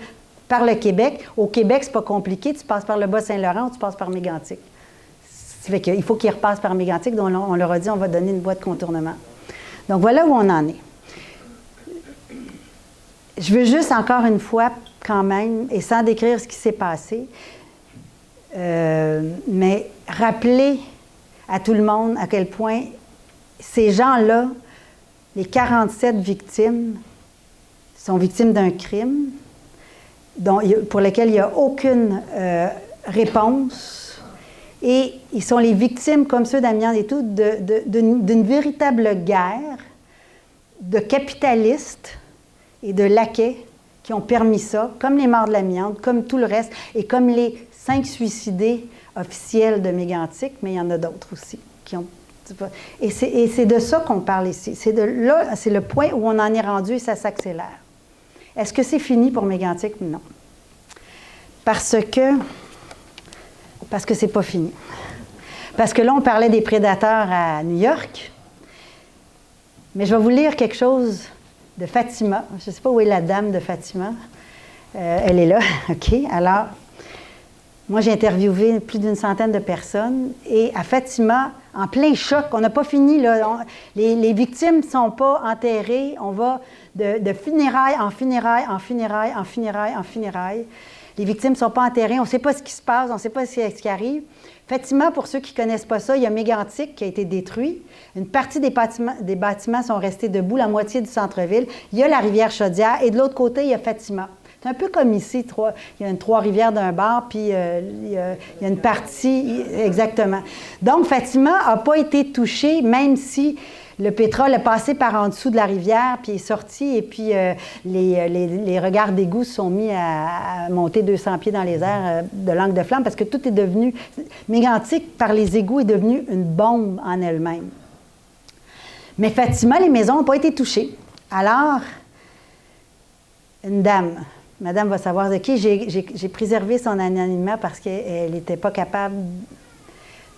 par le Québec. Au Québec, c'est pas compliqué. Tu passes par le Bas-Saint-Laurent ou tu passes par Mégantic. Ça fait qu'il faut qu'ils repassent par Mégantic, donc on leur a dit on va donner une voie de contournement. Donc voilà où on en est. Je veux juste encore une fois, quand même, et sans décrire ce qui s'est passé, mais rappeler à tout le monde à quel point ces gens-là, les 47 victimes, sont victimes d'un crime pour lequel il n'y a aucune réponse. Et ils sont les victimes, comme ceux d'Amiens et tout, d'une véritable guerre de capitalistes et de laquais qui ont permis ça, comme les morts de l'amiante, comme tout le reste, et comme les 5 suicidés officiels de Mégantic, mais il y en a d'autres aussi qui ont... Et c'est de ça qu'on parle ici. C'est le point où on en est rendu et ça s'accélère. Est-ce que c'est fini pour Mégantic? Non. Parce que c'est pas fini. Parce que là, on parlait des prédateurs à New York, mais je vais vous lire quelque chose de Fatima. Je ne sais pas où est la dame de Fatima. Elle est là, OK. Alors, moi, j'ai interviewé plus d'une centaine de personnes et à Fatima, en plein choc, on n'a pas fini, là, les victimes ne sont pas enterrées, on va de funérailles en funérailles, en funérailles, en funérailles, en funérailles. Les victimes ne sont pas enterrées, on ne sait pas ce qui se passe, on ne sait pas ce qui arrive. Fatima, pour ceux qui ne connaissent pas ça, il y a Mégantic qui a été détruit. Une partie des bâtiments sont restés debout, la moitié du centre-ville. Il y a la rivière Chaudière et de l'autre côté, il y a Fatima. C'est un peu comme ici, il y a une Trois-Rivières d'un bord, puis il y a une partie, exactement. Donc, Fatima n'a pas été touchée, même si le pétrole est passé par en dessous de la rivière, puis est sorti, et puis les regards d'égout sont mis à monter 200 pieds dans les airs de l'angle de flamme, parce que tout est devenu... Mégantic, par les égouts, est devenu une bombe en elle-même. Mais Fatima, les maisons n'ont pas été touchées. Alors, une dame... Madame va savoir de qui. J'ai préservé son anonymat parce qu'elle n'était pas capable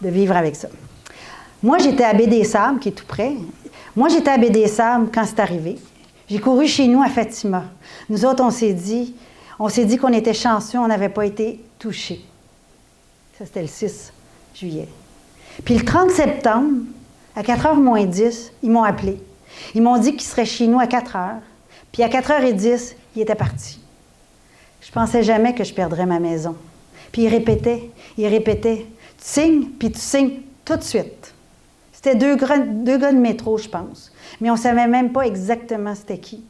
de vivre avec ça. Moi, j'étais à Baie-des-Sables, qui est tout près. Moi, j'étais à Baie-des-Sables quand c'est arrivé. J'ai couru chez nous à Fatima. Nous autres, on s'est dit qu'on était chanceux, on n'avait pas été touchés. Ça, c'était le 6 juillet. Puis le 30 septembre, à 4h moins 10, ils m'ont appelé. Ils m'ont dit qu'ils seraient chez nous à 4h. Puis à 4h10, ils étaient partis. Je pensais jamais que je perdrais ma maison. Puis il répétait, tu signes, puis tu signes tout de suite. C'était deux gars de métro, je pense. Mais on ne savait même pas exactement c'était qui.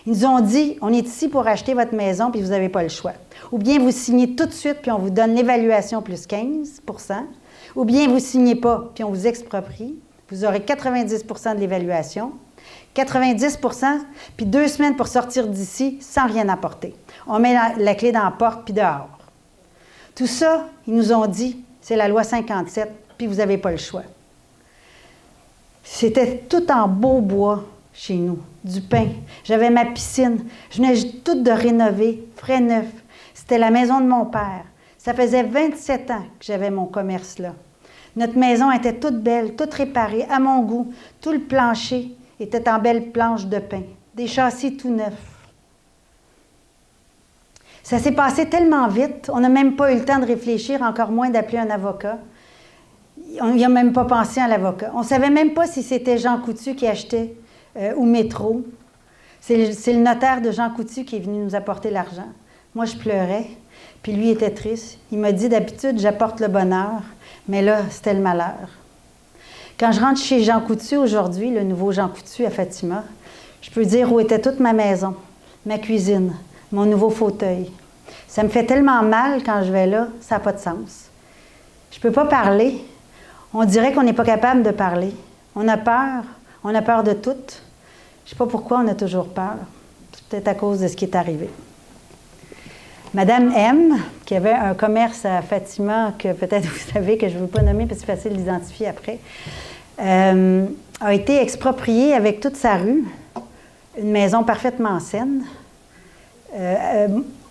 Ils nous ont dit, on est ici pour acheter votre maison, puis vous n'avez pas le choix. Ou bien vous signez tout de suite, puis on vous donne l'évaluation plus 15 %. Ou bien vous ne signez pas, puis on vous exproprie. Vous aurez 90 % de l'évaluation. 90 puis 2 semaines pour sortir d'ici sans rien apporter. On met la clé dans la porte, puis dehors. Tout ça, ils nous ont dit, c'est la loi 57, puis vous n'avez pas le choix. C'était tout en beau bois chez nous, du pain. J'avais ma piscine. Je venais toute de rénover, frais neuf. C'était la maison de mon père. Ça faisait 27 ans que j'avais mon commerce là. Notre maison était toute belle, toute réparée, à mon goût. Tout le plancher était en belles planches de pin. Des châssis tout neufs. Ça s'est passé tellement vite, on n'a même pas eu le temps de réfléchir, encore moins d'appeler un avocat. On n'y a même pas pensé à l'avocat. On ne savait même pas si c'était Jean Coutu qui achetait ou Métro. C'est le notaire de Jean Coutu qui est venu nous apporter l'argent. Moi, je pleurais, puis lui était triste. Il m'a dit, d'habitude, j'apporte le bonheur, mais là, c'était le malheur. Quand je rentre chez Jean Coutu aujourd'hui, le nouveau Jean Coutu à Fatima, je peux dire où était toute ma maison, ma cuisine, mon nouveau fauteuil. Ça me fait tellement mal quand je vais là, ça n'a pas de sens. Je ne peux pas parler. On dirait qu'on n'est pas capable de parler. On a peur de tout. Je ne sais pas pourquoi on a toujours peur. C'est peut-être à cause de ce qui est arrivé. Madame M, qui avait un commerce à Fatima, que peut-être vous savez que je ne veux pas nommer parce que c'est facile d'identifier après, a été expropriée avec toute sa rue, une maison parfaitement saine,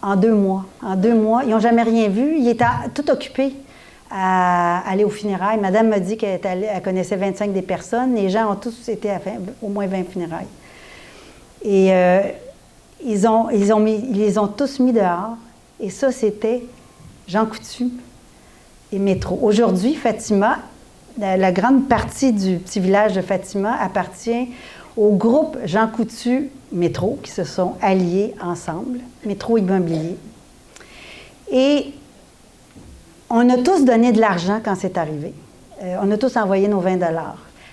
en 2 mois. En 2 mois, ils n'ont jamais rien vu. Il était tout occupé à aller aux funérailles. Madame m'a dit qu'elle connaissait 25 des personnes. Les gens ont tous été à au moins 20 funérailles. Et ils les ont tous mis dehors. Et ça, c'était Jean Coutu et Métro. Aujourd'hui, Fatima, la grande partie du petit village de Fatima appartient au groupe Jean Coutu Métro, qui se sont alliés ensemble, Métro Immobilier. Et on a tous donné de l'argent quand c'est arrivé. On a tous envoyé nos 20 $.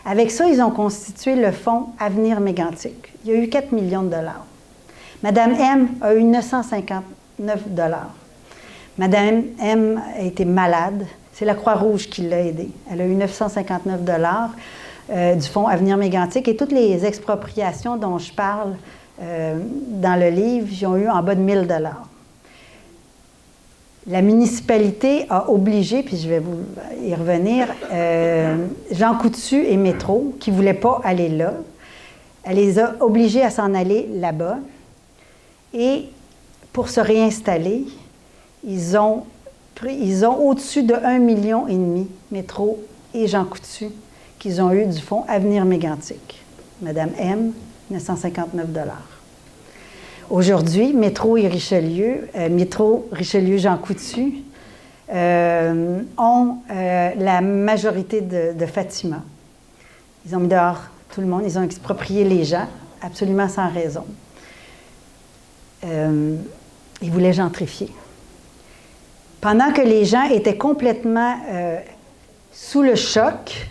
Avec ça, ils ont constitué le fonds Avenir Mégantic. Il y a eu 4 millions de dollars. Madame M a eu 959 $. Madame M a été malade. C'est la Croix-Rouge qui l'a aidée. Elle a eu 959 $ du fonds Avenir Mégantic. Et toutes les expropriations dont je parle dans le livre, ils ont eu en bas de 1 000 $. La municipalité a obligé, puis je vais vous y revenir, Jean Coutu et Métro, qui ne voulaient pas aller là, elle les a obligés à s'en aller là-bas. Et pour se réinstaller, ils ont au-dessus de 1,5 million, Métro et Jean Coutu, qu'ils ont eu du fonds Avenir Mégantic. Madame M, 959 $. Aujourd'hui, Métro et Richelieu, Métro, Richelieu, Jean Coutu, ont la majorité de Fatima. Ils ont mis dehors tout le monde, ils ont exproprié les gens, absolument sans raison. Ils voulaient gentrifier. Pendant que les gens étaient complètement sous le choc,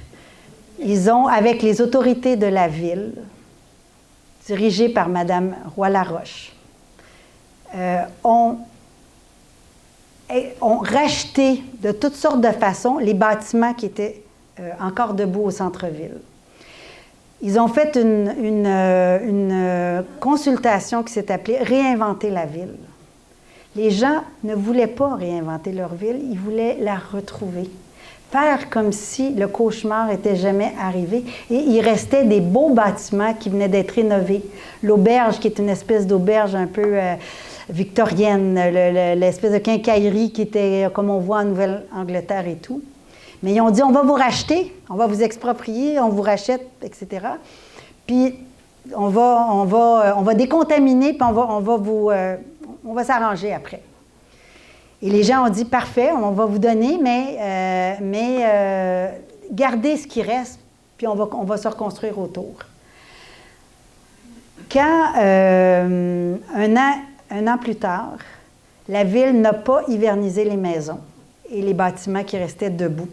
ils ont, avec les autorités de la ville, dirigées par Mme Roy-Laroche, ont racheté de toutes sortes de façons les bâtiments qui étaient encore debout au centre-ville. Ils ont fait une consultation qui s'est appelée « Réinventer la ville ». Les gens ne voulaient pas réinventer leur ville, ils voulaient la retrouver. Faire comme si le cauchemar n'était jamais arrivé. Et il restait des beaux bâtiments qui venaient d'être rénovés. L'auberge, qui est une espèce d'auberge un peu victorienne, l'espèce de quincaillerie qui était, comme on voit en Nouvelle-Angleterre et tout. Mais ils ont dit, on va vous racheter, on va vous exproprier, on vous rachète, etc. Puis on va décontaminer, puis on va s'arranger après. Et les gens ont dit, parfait, on va vous donner, mais gardez ce qui reste, puis on va se reconstruire autour. Quand, un an plus tard, la ville n'a pas hivernisé les maisons et les bâtiments qui restaient debout.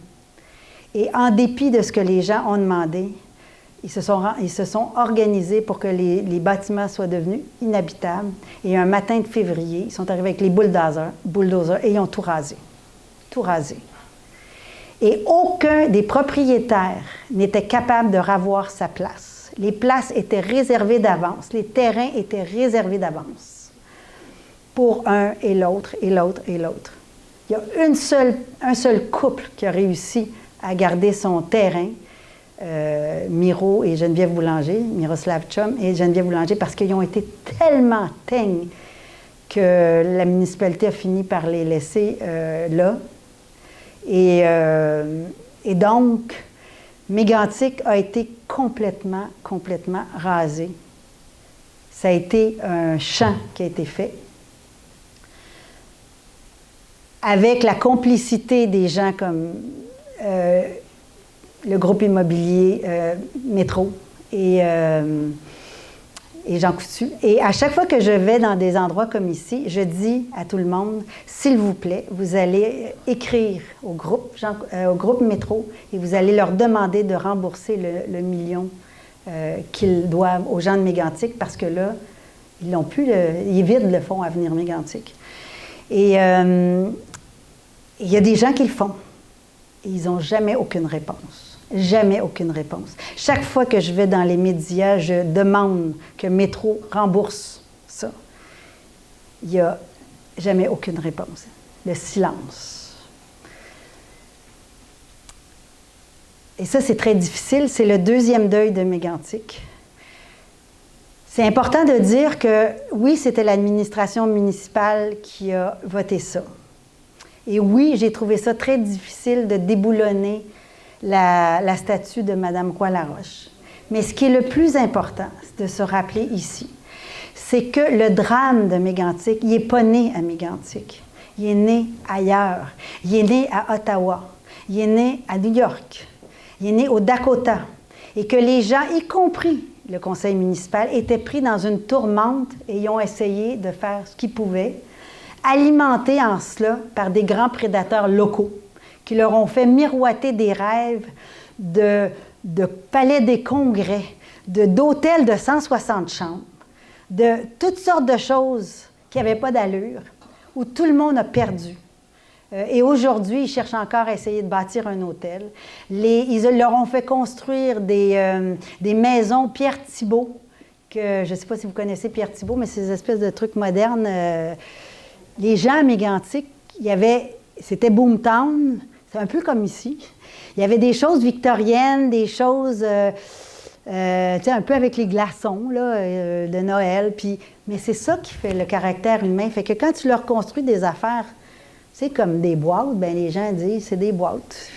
Et en dépit de ce que les gens ont demandé, ils se sont organisés pour que les bâtiments soient devenus inhabitables. Et un matin de février, ils sont arrivés avec les bulldozers et ils ont tout rasé. Tout rasé. Et aucun des propriétaires n'était capable de ravoir sa place. d'avance. Les places étaient réservées d'avance. Les terrains étaient réservés d'avance pour un et l'autre, et l'autre, et l'autre. Il y a un seul couple qui a réussi à garder son terrain, Miro et Geneviève Boulanger, Miroslav Chum et Geneviève Boulanger, parce qu'ils ont été tellement teignes que la municipalité a fini par les laisser là. Et donc, Mégantic a été complètement rasé. Ça a été un champ qui a été fait avec la complicité des gens comme le groupe immobilier Métro et Jean Coutu. Et à chaque fois que je vais dans des endroits comme ici, je dis à tout le monde, s'il vous plaît, vous allez écrire au groupe Métro et vous allez leur demander de rembourser le million qu'ils doivent aux gens de Mégantic parce que là, ils n'ont plus, ils vident le fonds Avenir Mégantic. Et il y a des gens qui le font. Et ils n'ont jamais aucune réponse. Jamais aucune réponse. Chaque fois que je vais dans les médias, je demande que Métro rembourse ça. Il n'y a jamais aucune réponse. Le silence. Et ça, c'est très difficile. C'est le deuxième deuil de Mégantic. C'est important de dire que, oui, c'était l'administration municipale qui a voté ça. Et oui, j'ai trouvé ça très difficile de déboulonner la statue de Mme Roy-Laroche. Mais ce qui est le plus important de se rappeler ici, c'est que le drame de Mégantic, il n'est pas né à Mégantic. Il est né ailleurs. Il est né à Ottawa. Il est né à New York. Il est né au Dakota. Et que les gens, y compris le conseil municipal, étaient pris dans une tourmente et ils ont essayé de faire ce qu'ils pouvaient, alimentés en cela par des grands prédateurs locaux qui leur ont fait miroiter des rêves de palais des congrès, d'hôtels de 160 chambres, de toutes sortes de choses qui n'avaient pas d'allure, où tout le monde a perdu. Et aujourd'hui, ils cherchent encore à essayer de bâtir un hôtel. Ils leur ont fait construire des maisons Pierre Thibault, que je ne sais pas si vous connaissez Pierre Thibault, mais c'est des espèces de trucs modernes. Les gens à Mégantic, c'était Boomtown, c'est un peu comme ici. Il y avait des choses victoriennes, des choses, un peu avec les glaçons là, de Noël. Mais c'est ça qui fait le caractère humain. Fait que quand tu leur construis des affaires, c'est comme des boîtes, bien les gens disent c'est des boîtes.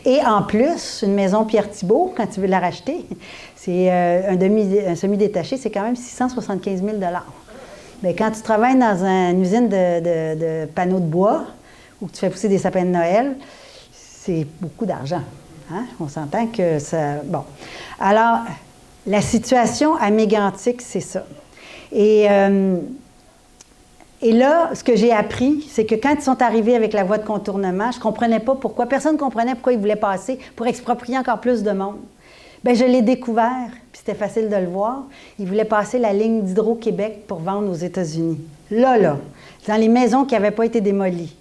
Et en plus, une maison Pierre Thibault, quand tu veux la racheter, c'est un semi-détaché, c'est quand même 675 000 $. Bien, quand tu travailles dans une usine de panneaux de bois ou que tu fais pousser des sapins de Noël, c'est beaucoup d'argent. Hein? On s'entend que ça... Bon. Alors, la situation à Mégantic, c'est ça. Et là, ce que j'ai appris, c'est que quand ils sont arrivés avec la voie de contournement, je ne comprenais pas pourquoi. Personne ne comprenait pourquoi ils voulaient passer pour exproprier encore plus de monde. Bien, je l'ai découvert, puis c'était facile de le voir. Ils voulaient passer la ligne d'Hydro-Québec pour vendre aux États-Unis. Là, dans les maisons qui n'avaient pas été démolies.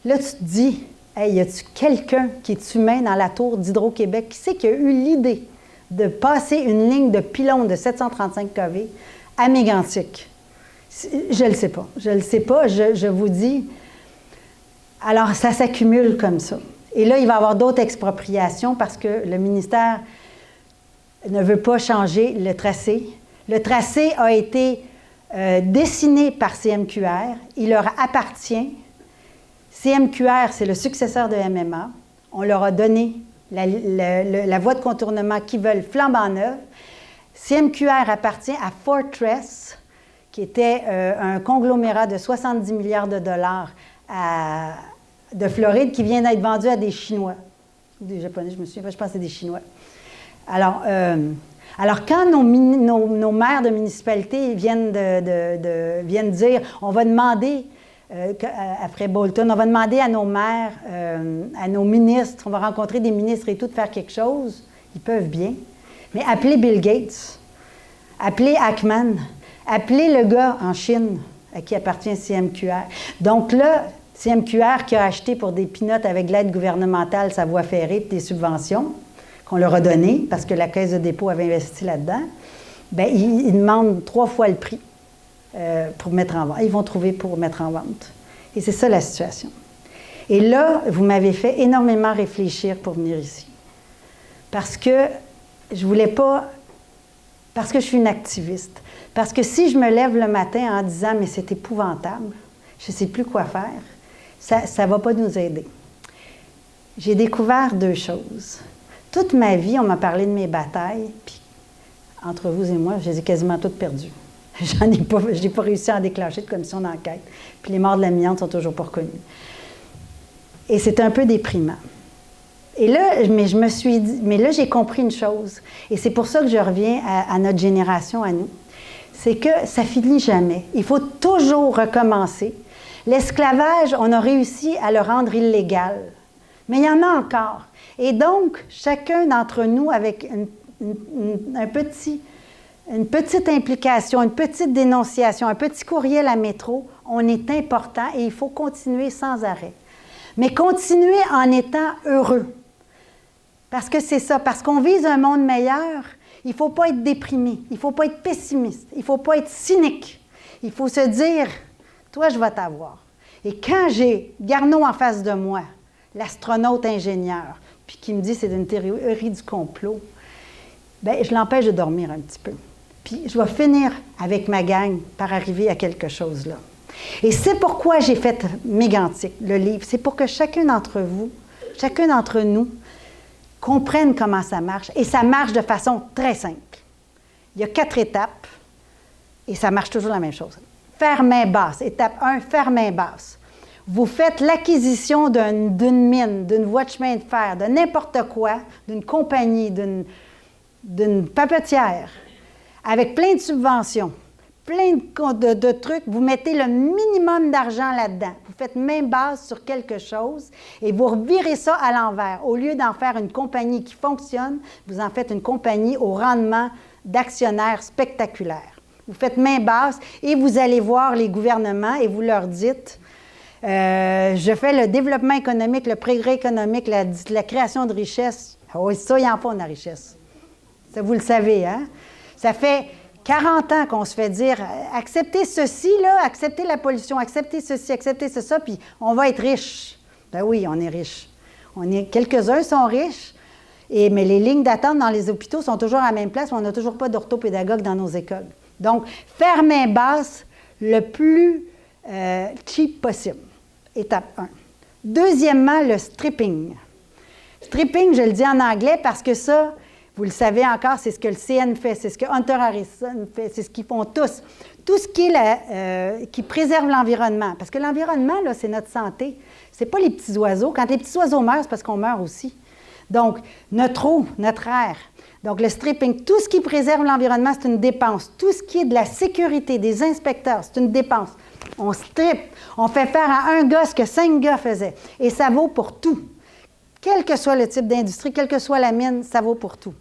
Là, tu te dis, hey, y a-tu quelqu'un qui est humain dans la tour d'Hydro-Québec? Qui c'est qui a eu l'idée de passer une ligne de pylône de 735 kV à Mégantic? Je ne le sais pas. Je ne le sais pas. Je vous dis. Alors, ça s'accumule comme ça. Et là, il va y avoir d'autres expropriations parce que le ministère ne veut pas changer le tracé. Le tracé a été dessiné par CMQR. Il leur appartient. CMQR, c'est le successeur de MMA. On leur a donné la voie de contournement qu'ils veulent flambant neuve. CMQR appartient à Fortress, qui était un conglomérat de 70 milliards de dollars de Floride qui vient d'être vendu à des Chinois. Ou des Japonais, je me souviens pas, je pense que c'est des Chinois. Alors quand nos maires de municipalité viennent dire, on va demander, après Bolton, on va demander à nos maires, à nos ministres, on va rencontrer des ministres et tout, de faire quelque chose, ils peuvent bien. Mais appelez Bill Gates, appelez Ackman, appelez le gars en Chine à qui appartient CMQR. Donc là, CMQR qui a acheté pour des pinottes avec l'aide gouvernementale sa voie ferrée et des subventions, qu'on leur a donné, parce que la Caisse de dépôt avait investi là-dedans, bien, ils demandent 3 fois le prix pour mettre en vente. Ils vont trouver pour mettre en vente. Et c'est ça la situation. Et là, vous m'avez fait énormément réfléchir pour venir ici. Parce que je voulais pas... Parce que je suis une activiste. Parce que si je me lève le matin en disant « mais c'est épouvantable, je ne sais plus quoi faire », ça ne va pas nous aider. J'ai découvert 2 choses. Toute ma vie, on m'a parlé de mes batailles, puis entre vous et moi, je les ai quasiment toutes perdues. Je n'ai pas réussi à en déclencher de commission d'enquête. Puis les morts de l'amiante sont toujours pas reconnus. Et c'est un peu déprimant. Et là, je me suis dit, mais là, j'ai compris une chose. Et c'est pour ça que je reviens à notre génération, à nous. C'est que ça finit jamais. Il faut toujours recommencer. L'esclavage, on a réussi à le rendre illégal. Mais il y en a encore. Et donc, chacun d'entre nous, avec une petite implication, une petite dénonciation, un petit courriel à Métro, on est important et il faut continuer sans arrêt. Mais continuer en étant heureux. Parce que c'est ça, parce qu'on vise un monde meilleur, il ne faut pas être déprimé, il ne faut pas être pessimiste, il ne faut pas être cynique. Il faut se dire, toi, je vais t'avoir. Et quand j'ai Garneau en face de moi, l'astronaute ingénieur, puis qui me dit c'est une théorie du complot, bien, je l'empêche de dormir un petit peu. Puis je vais finir avec ma gang par arriver à quelque chose là. Et c'est pourquoi j'ai fait Mégantic, le livre. C'est pour que chacun d'entre vous, chacun d'entre nous, comprenne comment ça marche. Et ça marche de façon très simple. Il y a 4 étapes et ça marche toujours la même chose. Faire main basse. Étape 1, faire main basse. Vous faites l'acquisition d'une mine, d'une voie de chemin de fer, de n'importe quoi, d'une compagnie, d'une papetière, avec plein de subventions, plein de trucs. Vous mettez le minimum d'argent là-dedans. Vous faites main basse sur quelque chose et vous revirez ça à l'envers. Au lieu d'en faire une compagnie qui fonctionne, vous en faites une compagnie au rendement d'actionnaires spectaculaire. Vous faites main basse et vous allez voir les gouvernements et vous leur dites je fais le développement économique, le progrès économique, la création de richesse. Oui, ça, il en faut de la richesse. Ça, vous le savez, hein? Ça fait 40 ans qu'on se fait dire acceptez ceci, là, acceptez la pollution, acceptez ceci, acceptez ça, puis on va être riche. Ben oui, on est riche. Quelques-uns sont riches, mais les lignes d'attente dans les hôpitaux sont toujours à la même place, mais on n'a toujours pas d'orthopédagogue dans nos écoles. Donc, faire main basse le plus cheap possible. Étape 1. Deuxièmement, le stripping. Stripping, je le dis en anglais parce que ça, vous le savez encore, c'est ce que le CN fait, c'est ce que Hunter Harrison fait, c'est ce qu'ils font tous. Tout ce qui est qui préserve l'environnement. Parce que l'environnement, là, c'est notre santé. Ce n'est pas les petits oiseaux. Quand les petits oiseaux meurent, c'est parce qu'on meurt aussi. Donc, notre eau, notre air. Donc, le stripping, tout ce qui préserve l'environnement, c'est une dépense. Tout ce qui est de la sécurité des inspecteurs, c'est une dépense. On strippe, on fait faire à un gars ce que 5 gars faisaient. Et ça vaut pour tout. Quel que soit le type d'industrie, quelle que soit la mine, ça vaut pour tout.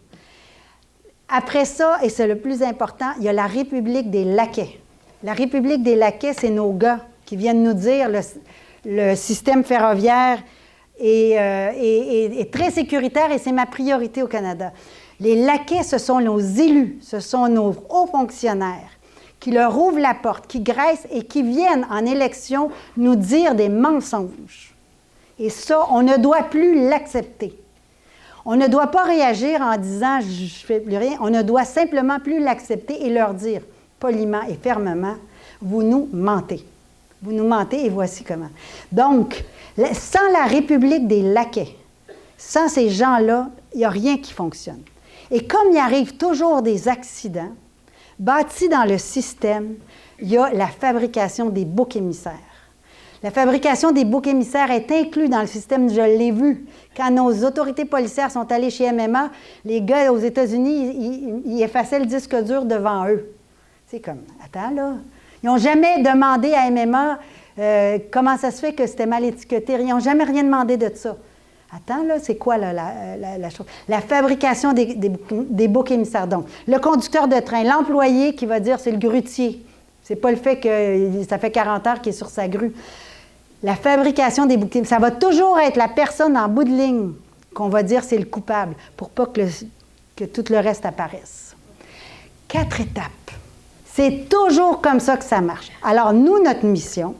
Après ça, et c'est le plus important, il y a la République des laquais. La République des laquais, c'est nos gars qui viennent nous dire le système ferroviaire est très sécuritaire et c'est ma priorité au Canada. Les laquais, ce sont nos élus, ce sont nos hauts fonctionnaires qui leur ouvrent la porte, qui graissent et qui viennent en élection nous dire des mensonges. Et ça, on ne doit plus l'accepter. On ne doit pas réagir en disant « je ne fais plus rien ». On ne doit simplement plus l'accepter et leur dire poliment et fermement « vous nous mentez. Vous nous mentez et voici comment ». Donc, sans la République des laquais, sans ces gens-là, il n'y a rien qui fonctionne. Et comme il arrive toujours des accidents, bâtis dans le système, il y a la fabrication des boucs émissaires. La fabrication des boucs émissaires est inclue dans le système, je l'ai vu. Quand nos autorités policières sont allées chez MMA, les gars aux États-Unis, ils effaçaient le disque dur devant eux. C'est comme, attends là, ils n'ont jamais demandé à MMA comment ça se fait que c'était mal étiqueté. Ils n'ont jamais rien demandé de ça. Attends, là, c'est quoi là, la chose? La fabrication des boucs émissaires. Donc, le conducteur de train, l'employé qui va dire c'est le grutier. C'est pas le fait que ça fait 40 heures qu'il est sur sa grue. La fabrication des boucs émissaires, ça va toujours être la personne en bout de ligne qu'on va dire c'est le coupable, pour pas que tout le reste apparaisse. 4 étapes. C'est toujours comme ça que ça marche. Alors, nous, notre mission,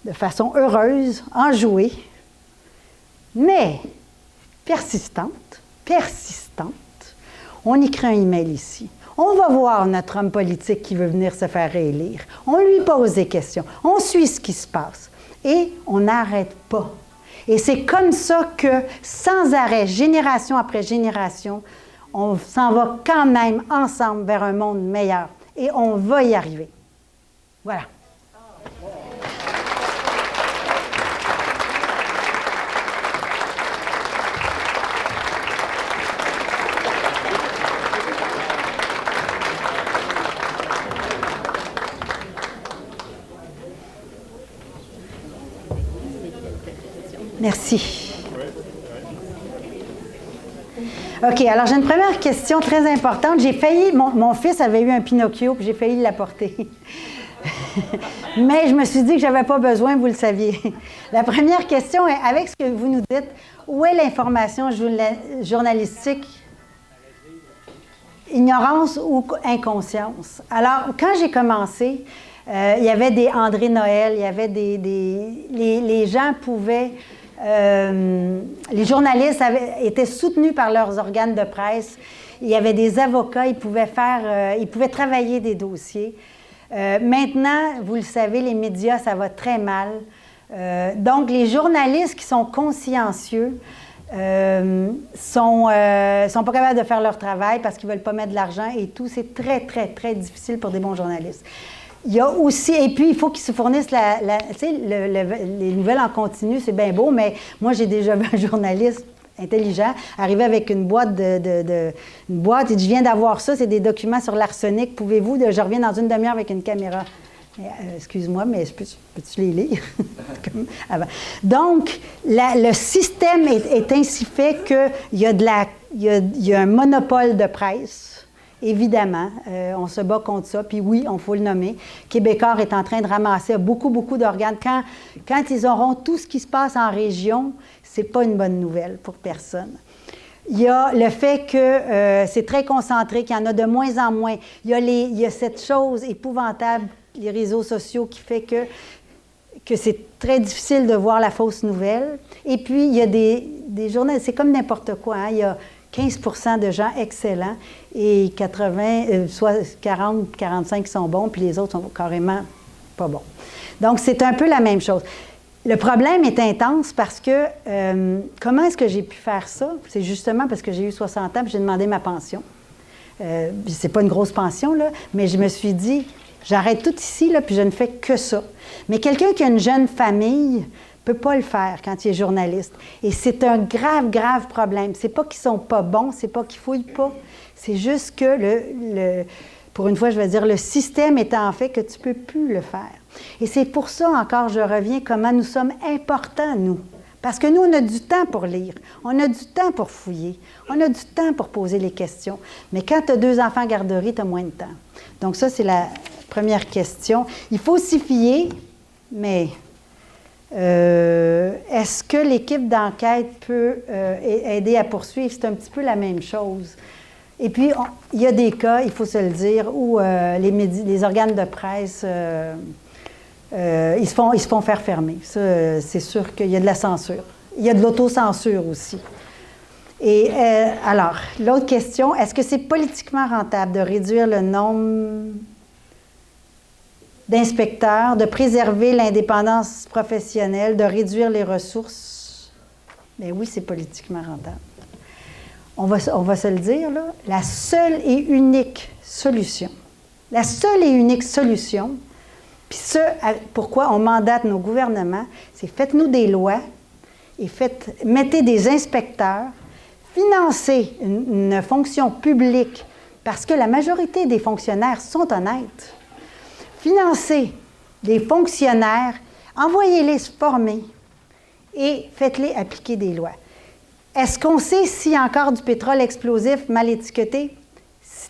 de façon heureuse, enjouée, mais persistante, on écrit un email ici. On va voir notre homme politique qui veut venir se faire réélire. On lui pose des questions. On suit ce qui se passe. Et on n'arrête pas. Et c'est comme ça que, sans arrêt, génération après génération, on s'en va quand même ensemble vers un monde meilleur. Et on va y arriver. Voilà. Merci. OK, alors j'ai une première question très importante. J'ai failli, mon fils avait eu un Pinocchio, puis j'ai failli l'apporter. Mais je me suis dit que je n'avais pas besoin, vous le saviez. La première question est, avec ce que vous nous dites, où est l'information journalistique? Ignorance ou inconscience? Alors, quand j'ai commencé, il y avait des André Noël, il y avait les gens pouvaient... les journalistes étaient soutenus par leurs organes de presse. Il y avait des avocats, ils pouvaient travailler des dossiers. Maintenant, vous le savez, les médias, ça va très mal. Donc, les journalistes qui sont consciencieux sont pas capables de faire leur travail parce qu'ils ne veulent pas mettre de l'argent et tout. C'est très, très, très difficile pour des bons journalistes. Il y a aussi, et puis il faut qu'ils se fournissent tu sais, les nouvelles en continu, c'est bien beau, mais moi j'ai déjà vu un journaliste intelligent arriver avec une boîte une boîte, et je viens d'avoir ça, c'est des documents sur l'arsenic, pouvez-vous, je reviens dans une demi-heure avec une caméra. Excuse-moi, mais peux-tu les lire? Comme avant. Donc, le système est ainsi fait qu'il y a un monopole de presse. Évidemment, on se bat contre ça, puis oui, on faut le nommer. Québécois est en train de ramasser beaucoup, beaucoup d'organes. Quand ils auront tout ce qui se passe en région, c'est pas une bonne nouvelle pour personne. Il y a le fait que c'est très concentré, qu'il y en a de moins en moins. Il y a cette chose épouvantable, les réseaux sociaux, qui fait que c'est très difficile de voir la fausse nouvelle. Et puis, il y a des journaux, c'est comme n'importe quoi, hein? Il y a 15 % de gens excellents et 40-45 qui sont bons, puis les autres sont carrément pas bons. Donc, c'est un peu la même chose. Le problème est intense parce que comment est-ce que j'ai pu faire ça? C'est justement parce que j'ai eu 60 ans et j'ai demandé ma pension. C'est pas une grosse pension, là, mais je me suis dit, j'arrête tout ici, là, puis je ne fais que ça. Mais quelqu'un qui a une jeune famille ne peut pas le faire quand il est journaliste. Et c'est un grave, grave problème. C'est pas qu'ils sont pas bons, c'est pas qu'ils fouillent pas. C'est juste que, pour une fois, je vais dire, le système est en fait que tu peux plus le faire. Et c'est pour ça, encore, je reviens, comment nous sommes importants, nous. Parce que nous, on a du temps pour lire, on a du temps pour fouiller, on a du temps pour poser les questions. Mais quand tu as 2 enfants à garderie, tu as moins de temps. Donc ça, c'est la première question. Il faut s'y fier, mais est-ce que l'équipe d'enquête peut aider à poursuivre? C'est un petit peu la même chose. Et puis, il y a des cas, il faut se le dire, où les organes de presse... ils se font faire fermer. Ça, c'est sûr qu'il y a de la censure. Il y a de l'autocensure aussi. Et alors, l'autre question, est-ce que c'est politiquement rentable de réduire le nombre d'inspecteurs, de préserver l'indépendance professionnelle, de réduire les ressources? Bien oui, c'est politiquement rentable. On va se le dire, là, la seule et unique solution, puis pourquoi on mandate nos gouvernements, c'est faites-nous des lois et mettez des inspecteurs, financez une fonction publique, parce que la majorité des fonctionnaires sont honnêtes. Financez les fonctionnaires, envoyez-les se former et faites-les appliquer des lois. Est-ce qu'on sait s'il y a encore du pétrole explosif mal étiqueté?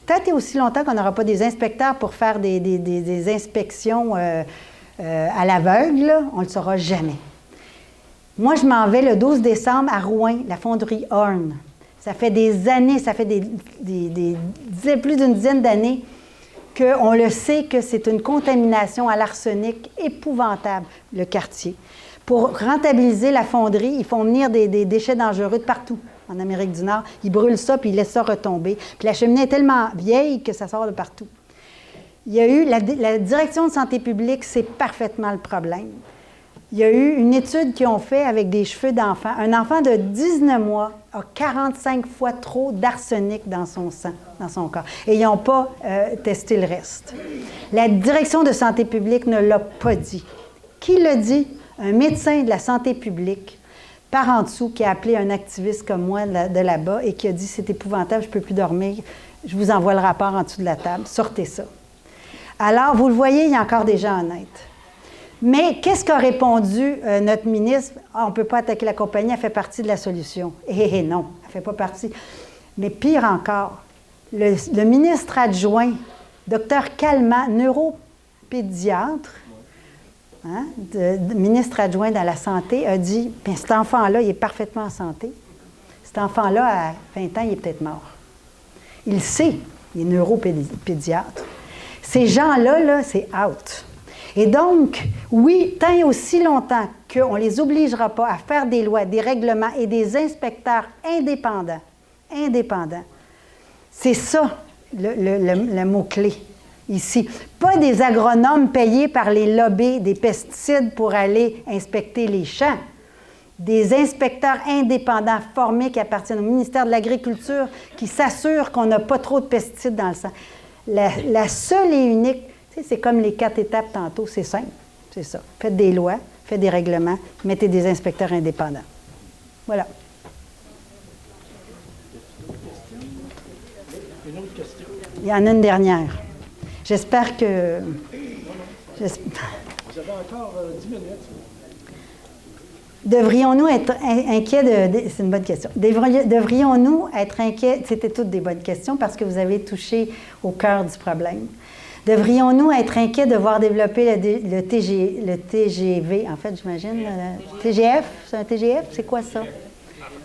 Tant et aussi longtemps qu'on n'aura pas des inspecteurs pour faire des inspections à l'aveugle, on ne le saura jamais. Moi, je m'en vais le 12 décembre à Rouen, la fonderie Horn. Ça fait des années, ça fait plus d'une dizaine d'années qu'on le sait que c'est une contamination à l'arsenic épouvantable, le quartier. Pour rentabiliser la fonderie, ils font venir des déchets dangereux de partout en Amérique du Nord. Ils brûlent ça, puis ils laissent ça retomber. Puis la cheminée est tellement vieille que ça sort de partout. Il y a eu, la direction de santé publique, c'est parfaitement le problème. Il y a eu une étude qu'ils ont fait avec des cheveux d'enfant. Un enfant de 19 mois a 45 fois trop d'arsenic dans son sang, dans son corps. Et ils n'ont pas testé le reste. La direction de santé publique ne l'a pas dit. Qui l'a dit? Un médecin de la santé publique, par en dessous, qui a appelé un activiste comme moi de là-bas et qui a dit « C'est épouvantable, je ne peux plus dormir, je vous envoie le rapport en dessous de la table, sortez ça ». Alors, vous le voyez, il y a encore des gens honnêtes. Mais qu'est-ce qu'a répondu notre ministre? On ne peut pas attaquer la compagnie, elle fait partie de la solution. Eh non, elle ne fait pas partie. Mais pire encore, le ministre adjoint, Dr Calment, neuropédiatre, ministre adjoint dans la santé, a dit « Bien, cet enfant-là, il est parfaitement en santé. Cet enfant-là, à 20 ans, il est peut-être mort. » Il sait, il est neuropédiatre. Ces gens-là, là, c'est out. Et donc, oui, tant et aussi longtemps qu'on ne les obligera pas à faire des lois, des règlements et des inspecteurs indépendants, c'est ça le mot-clé ici. Pas des agronomes payés par les lobbies des pesticides pour aller inspecter les champs. Des inspecteurs indépendants formés qui appartiennent au ministère de l'Agriculture qui s'assurent qu'on n'a pas trop de pesticides dans le sang. La seule et unique, c'est comme les 4 étapes tantôt, c'est simple, c'est ça. Faites des lois, faites des règlements, mettez des inspecteurs indépendants. Voilà. Une autre question? Il y en a une dernière. J'espère que... Vous avez encore 10 minutes. Devrions-nous être inquiets de... C'est une bonne question. Devrions-nous être inquiets... C'était toutes des bonnes questions parce que vous avez touché au cœur du problème. Devrions-nous être inquiets de voir développer le TGV, en fait, j'imagine, le TGF? C'est un TGF? C'est quoi ça? À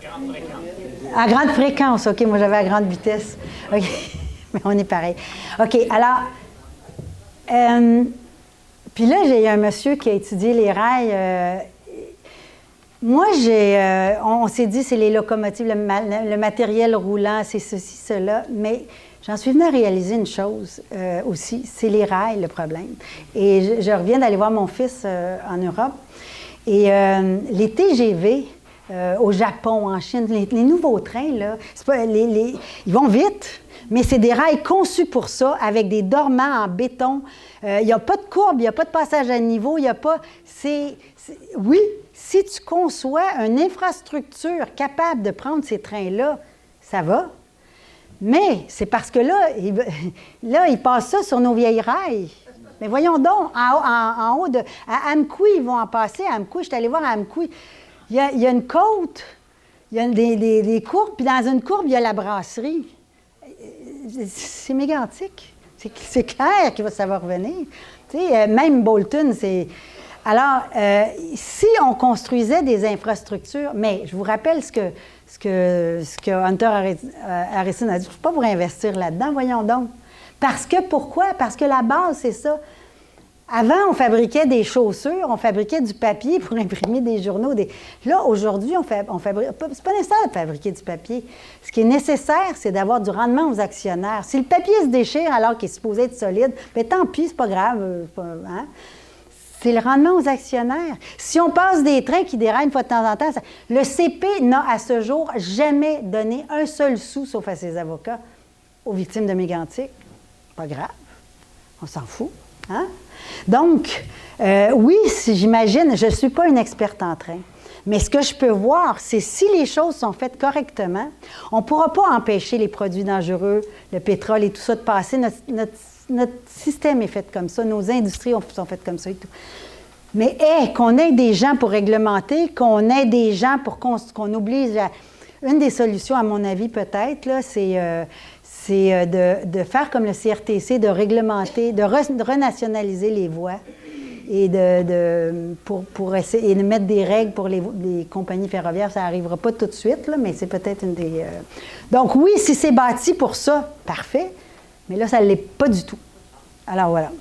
grande fréquence. À grande fréquence, OK. Moi, j'avais à grande vitesse. OK. Mais on est pareil. OK. Alors, puis là, j'ai un monsieur qui a étudié les rails. Moi, on s'est dit, c'est les locomotives, le matériel roulant, c'est ceci, cela, mais j'en suis venue à réaliser une chose aussi, c'est les rails, le problème. Et je reviens d'aller voir mon fils en Europe, et les TGV au Japon, en Chine, les nouveaux trains, là, c'est pas, ils vont vite, mais c'est des rails conçus pour ça, avec des dormants en béton. Il n'y a pas de courbe, il n'y a pas de passage à niveau, il n'y a pas... Oui, si tu conçois une infrastructure capable de prendre ces trains-là, ça va. Mais c'est parce que là, ils passent ça sur nos vieilles rails. Mais voyons donc, en haut de... À Amqui, ils vont en passer. À Amqui, je suis allée voir à Amqui. Il y a une côte, il y a des courbes, puis dans une courbe, il y a la brasserie. C'est mégantique. C'est clair qu'il va savoir revenir. Tu sais, même Bolton, c'est... Alors, si on construisait des infrastructures, mais je vous rappelle ce que Hunter Harrison a dit, je ne suis pas pour investir là-dedans, voyons donc. Parce que, pourquoi? Parce que la base, c'est ça. Avant, on fabriquait des chaussures, on fabriquait du papier pour imprimer des journaux. Là, aujourd'hui, on fabrique... C'est pas nécessaire de fabriquer du papier. Ce qui est nécessaire, c'est d'avoir du rendement aux actionnaires. Si le papier se déchire alors qu'il est supposé être solide, bien, tant pis, c'est pas grave. Hein? C'est le rendement aux actionnaires. Si on passe des trains qui déraillent une fois de temps en temps, le CP n'a à ce jour jamais donné un seul sou, sauf à ses avocats, aux victimes de mégantic. Pas grave. On s'en fout. Hein? Donc, oui, j'imagine, je ne suis pas une experte en train, mais ce que je peux voir, c'est si les choses sont faites correctement, on ne pourra pas empêcher les produits dangereux, le pétrole et tout ça de passer. Notre système est fait comme ça, nos industries sont faites comme ça et tout. Mais qu'on ait des gens pour réglementer, qu'on ait des gens pour qu'on oblige à... Une des solutions, à mon avis, peut-être, là, c'est de faire comme le CRTC, de réglementer, de renationaliser les voies et pour essayer de mettre des règles pour les compagnies ferroviaires. Ça n'arrivera pas tout de suite, là, mais c'est peut-être une des... Donc oui, si c'est bâti pour ça, parfait, mais là, ça ne l'est pas du tout. Alors voilà.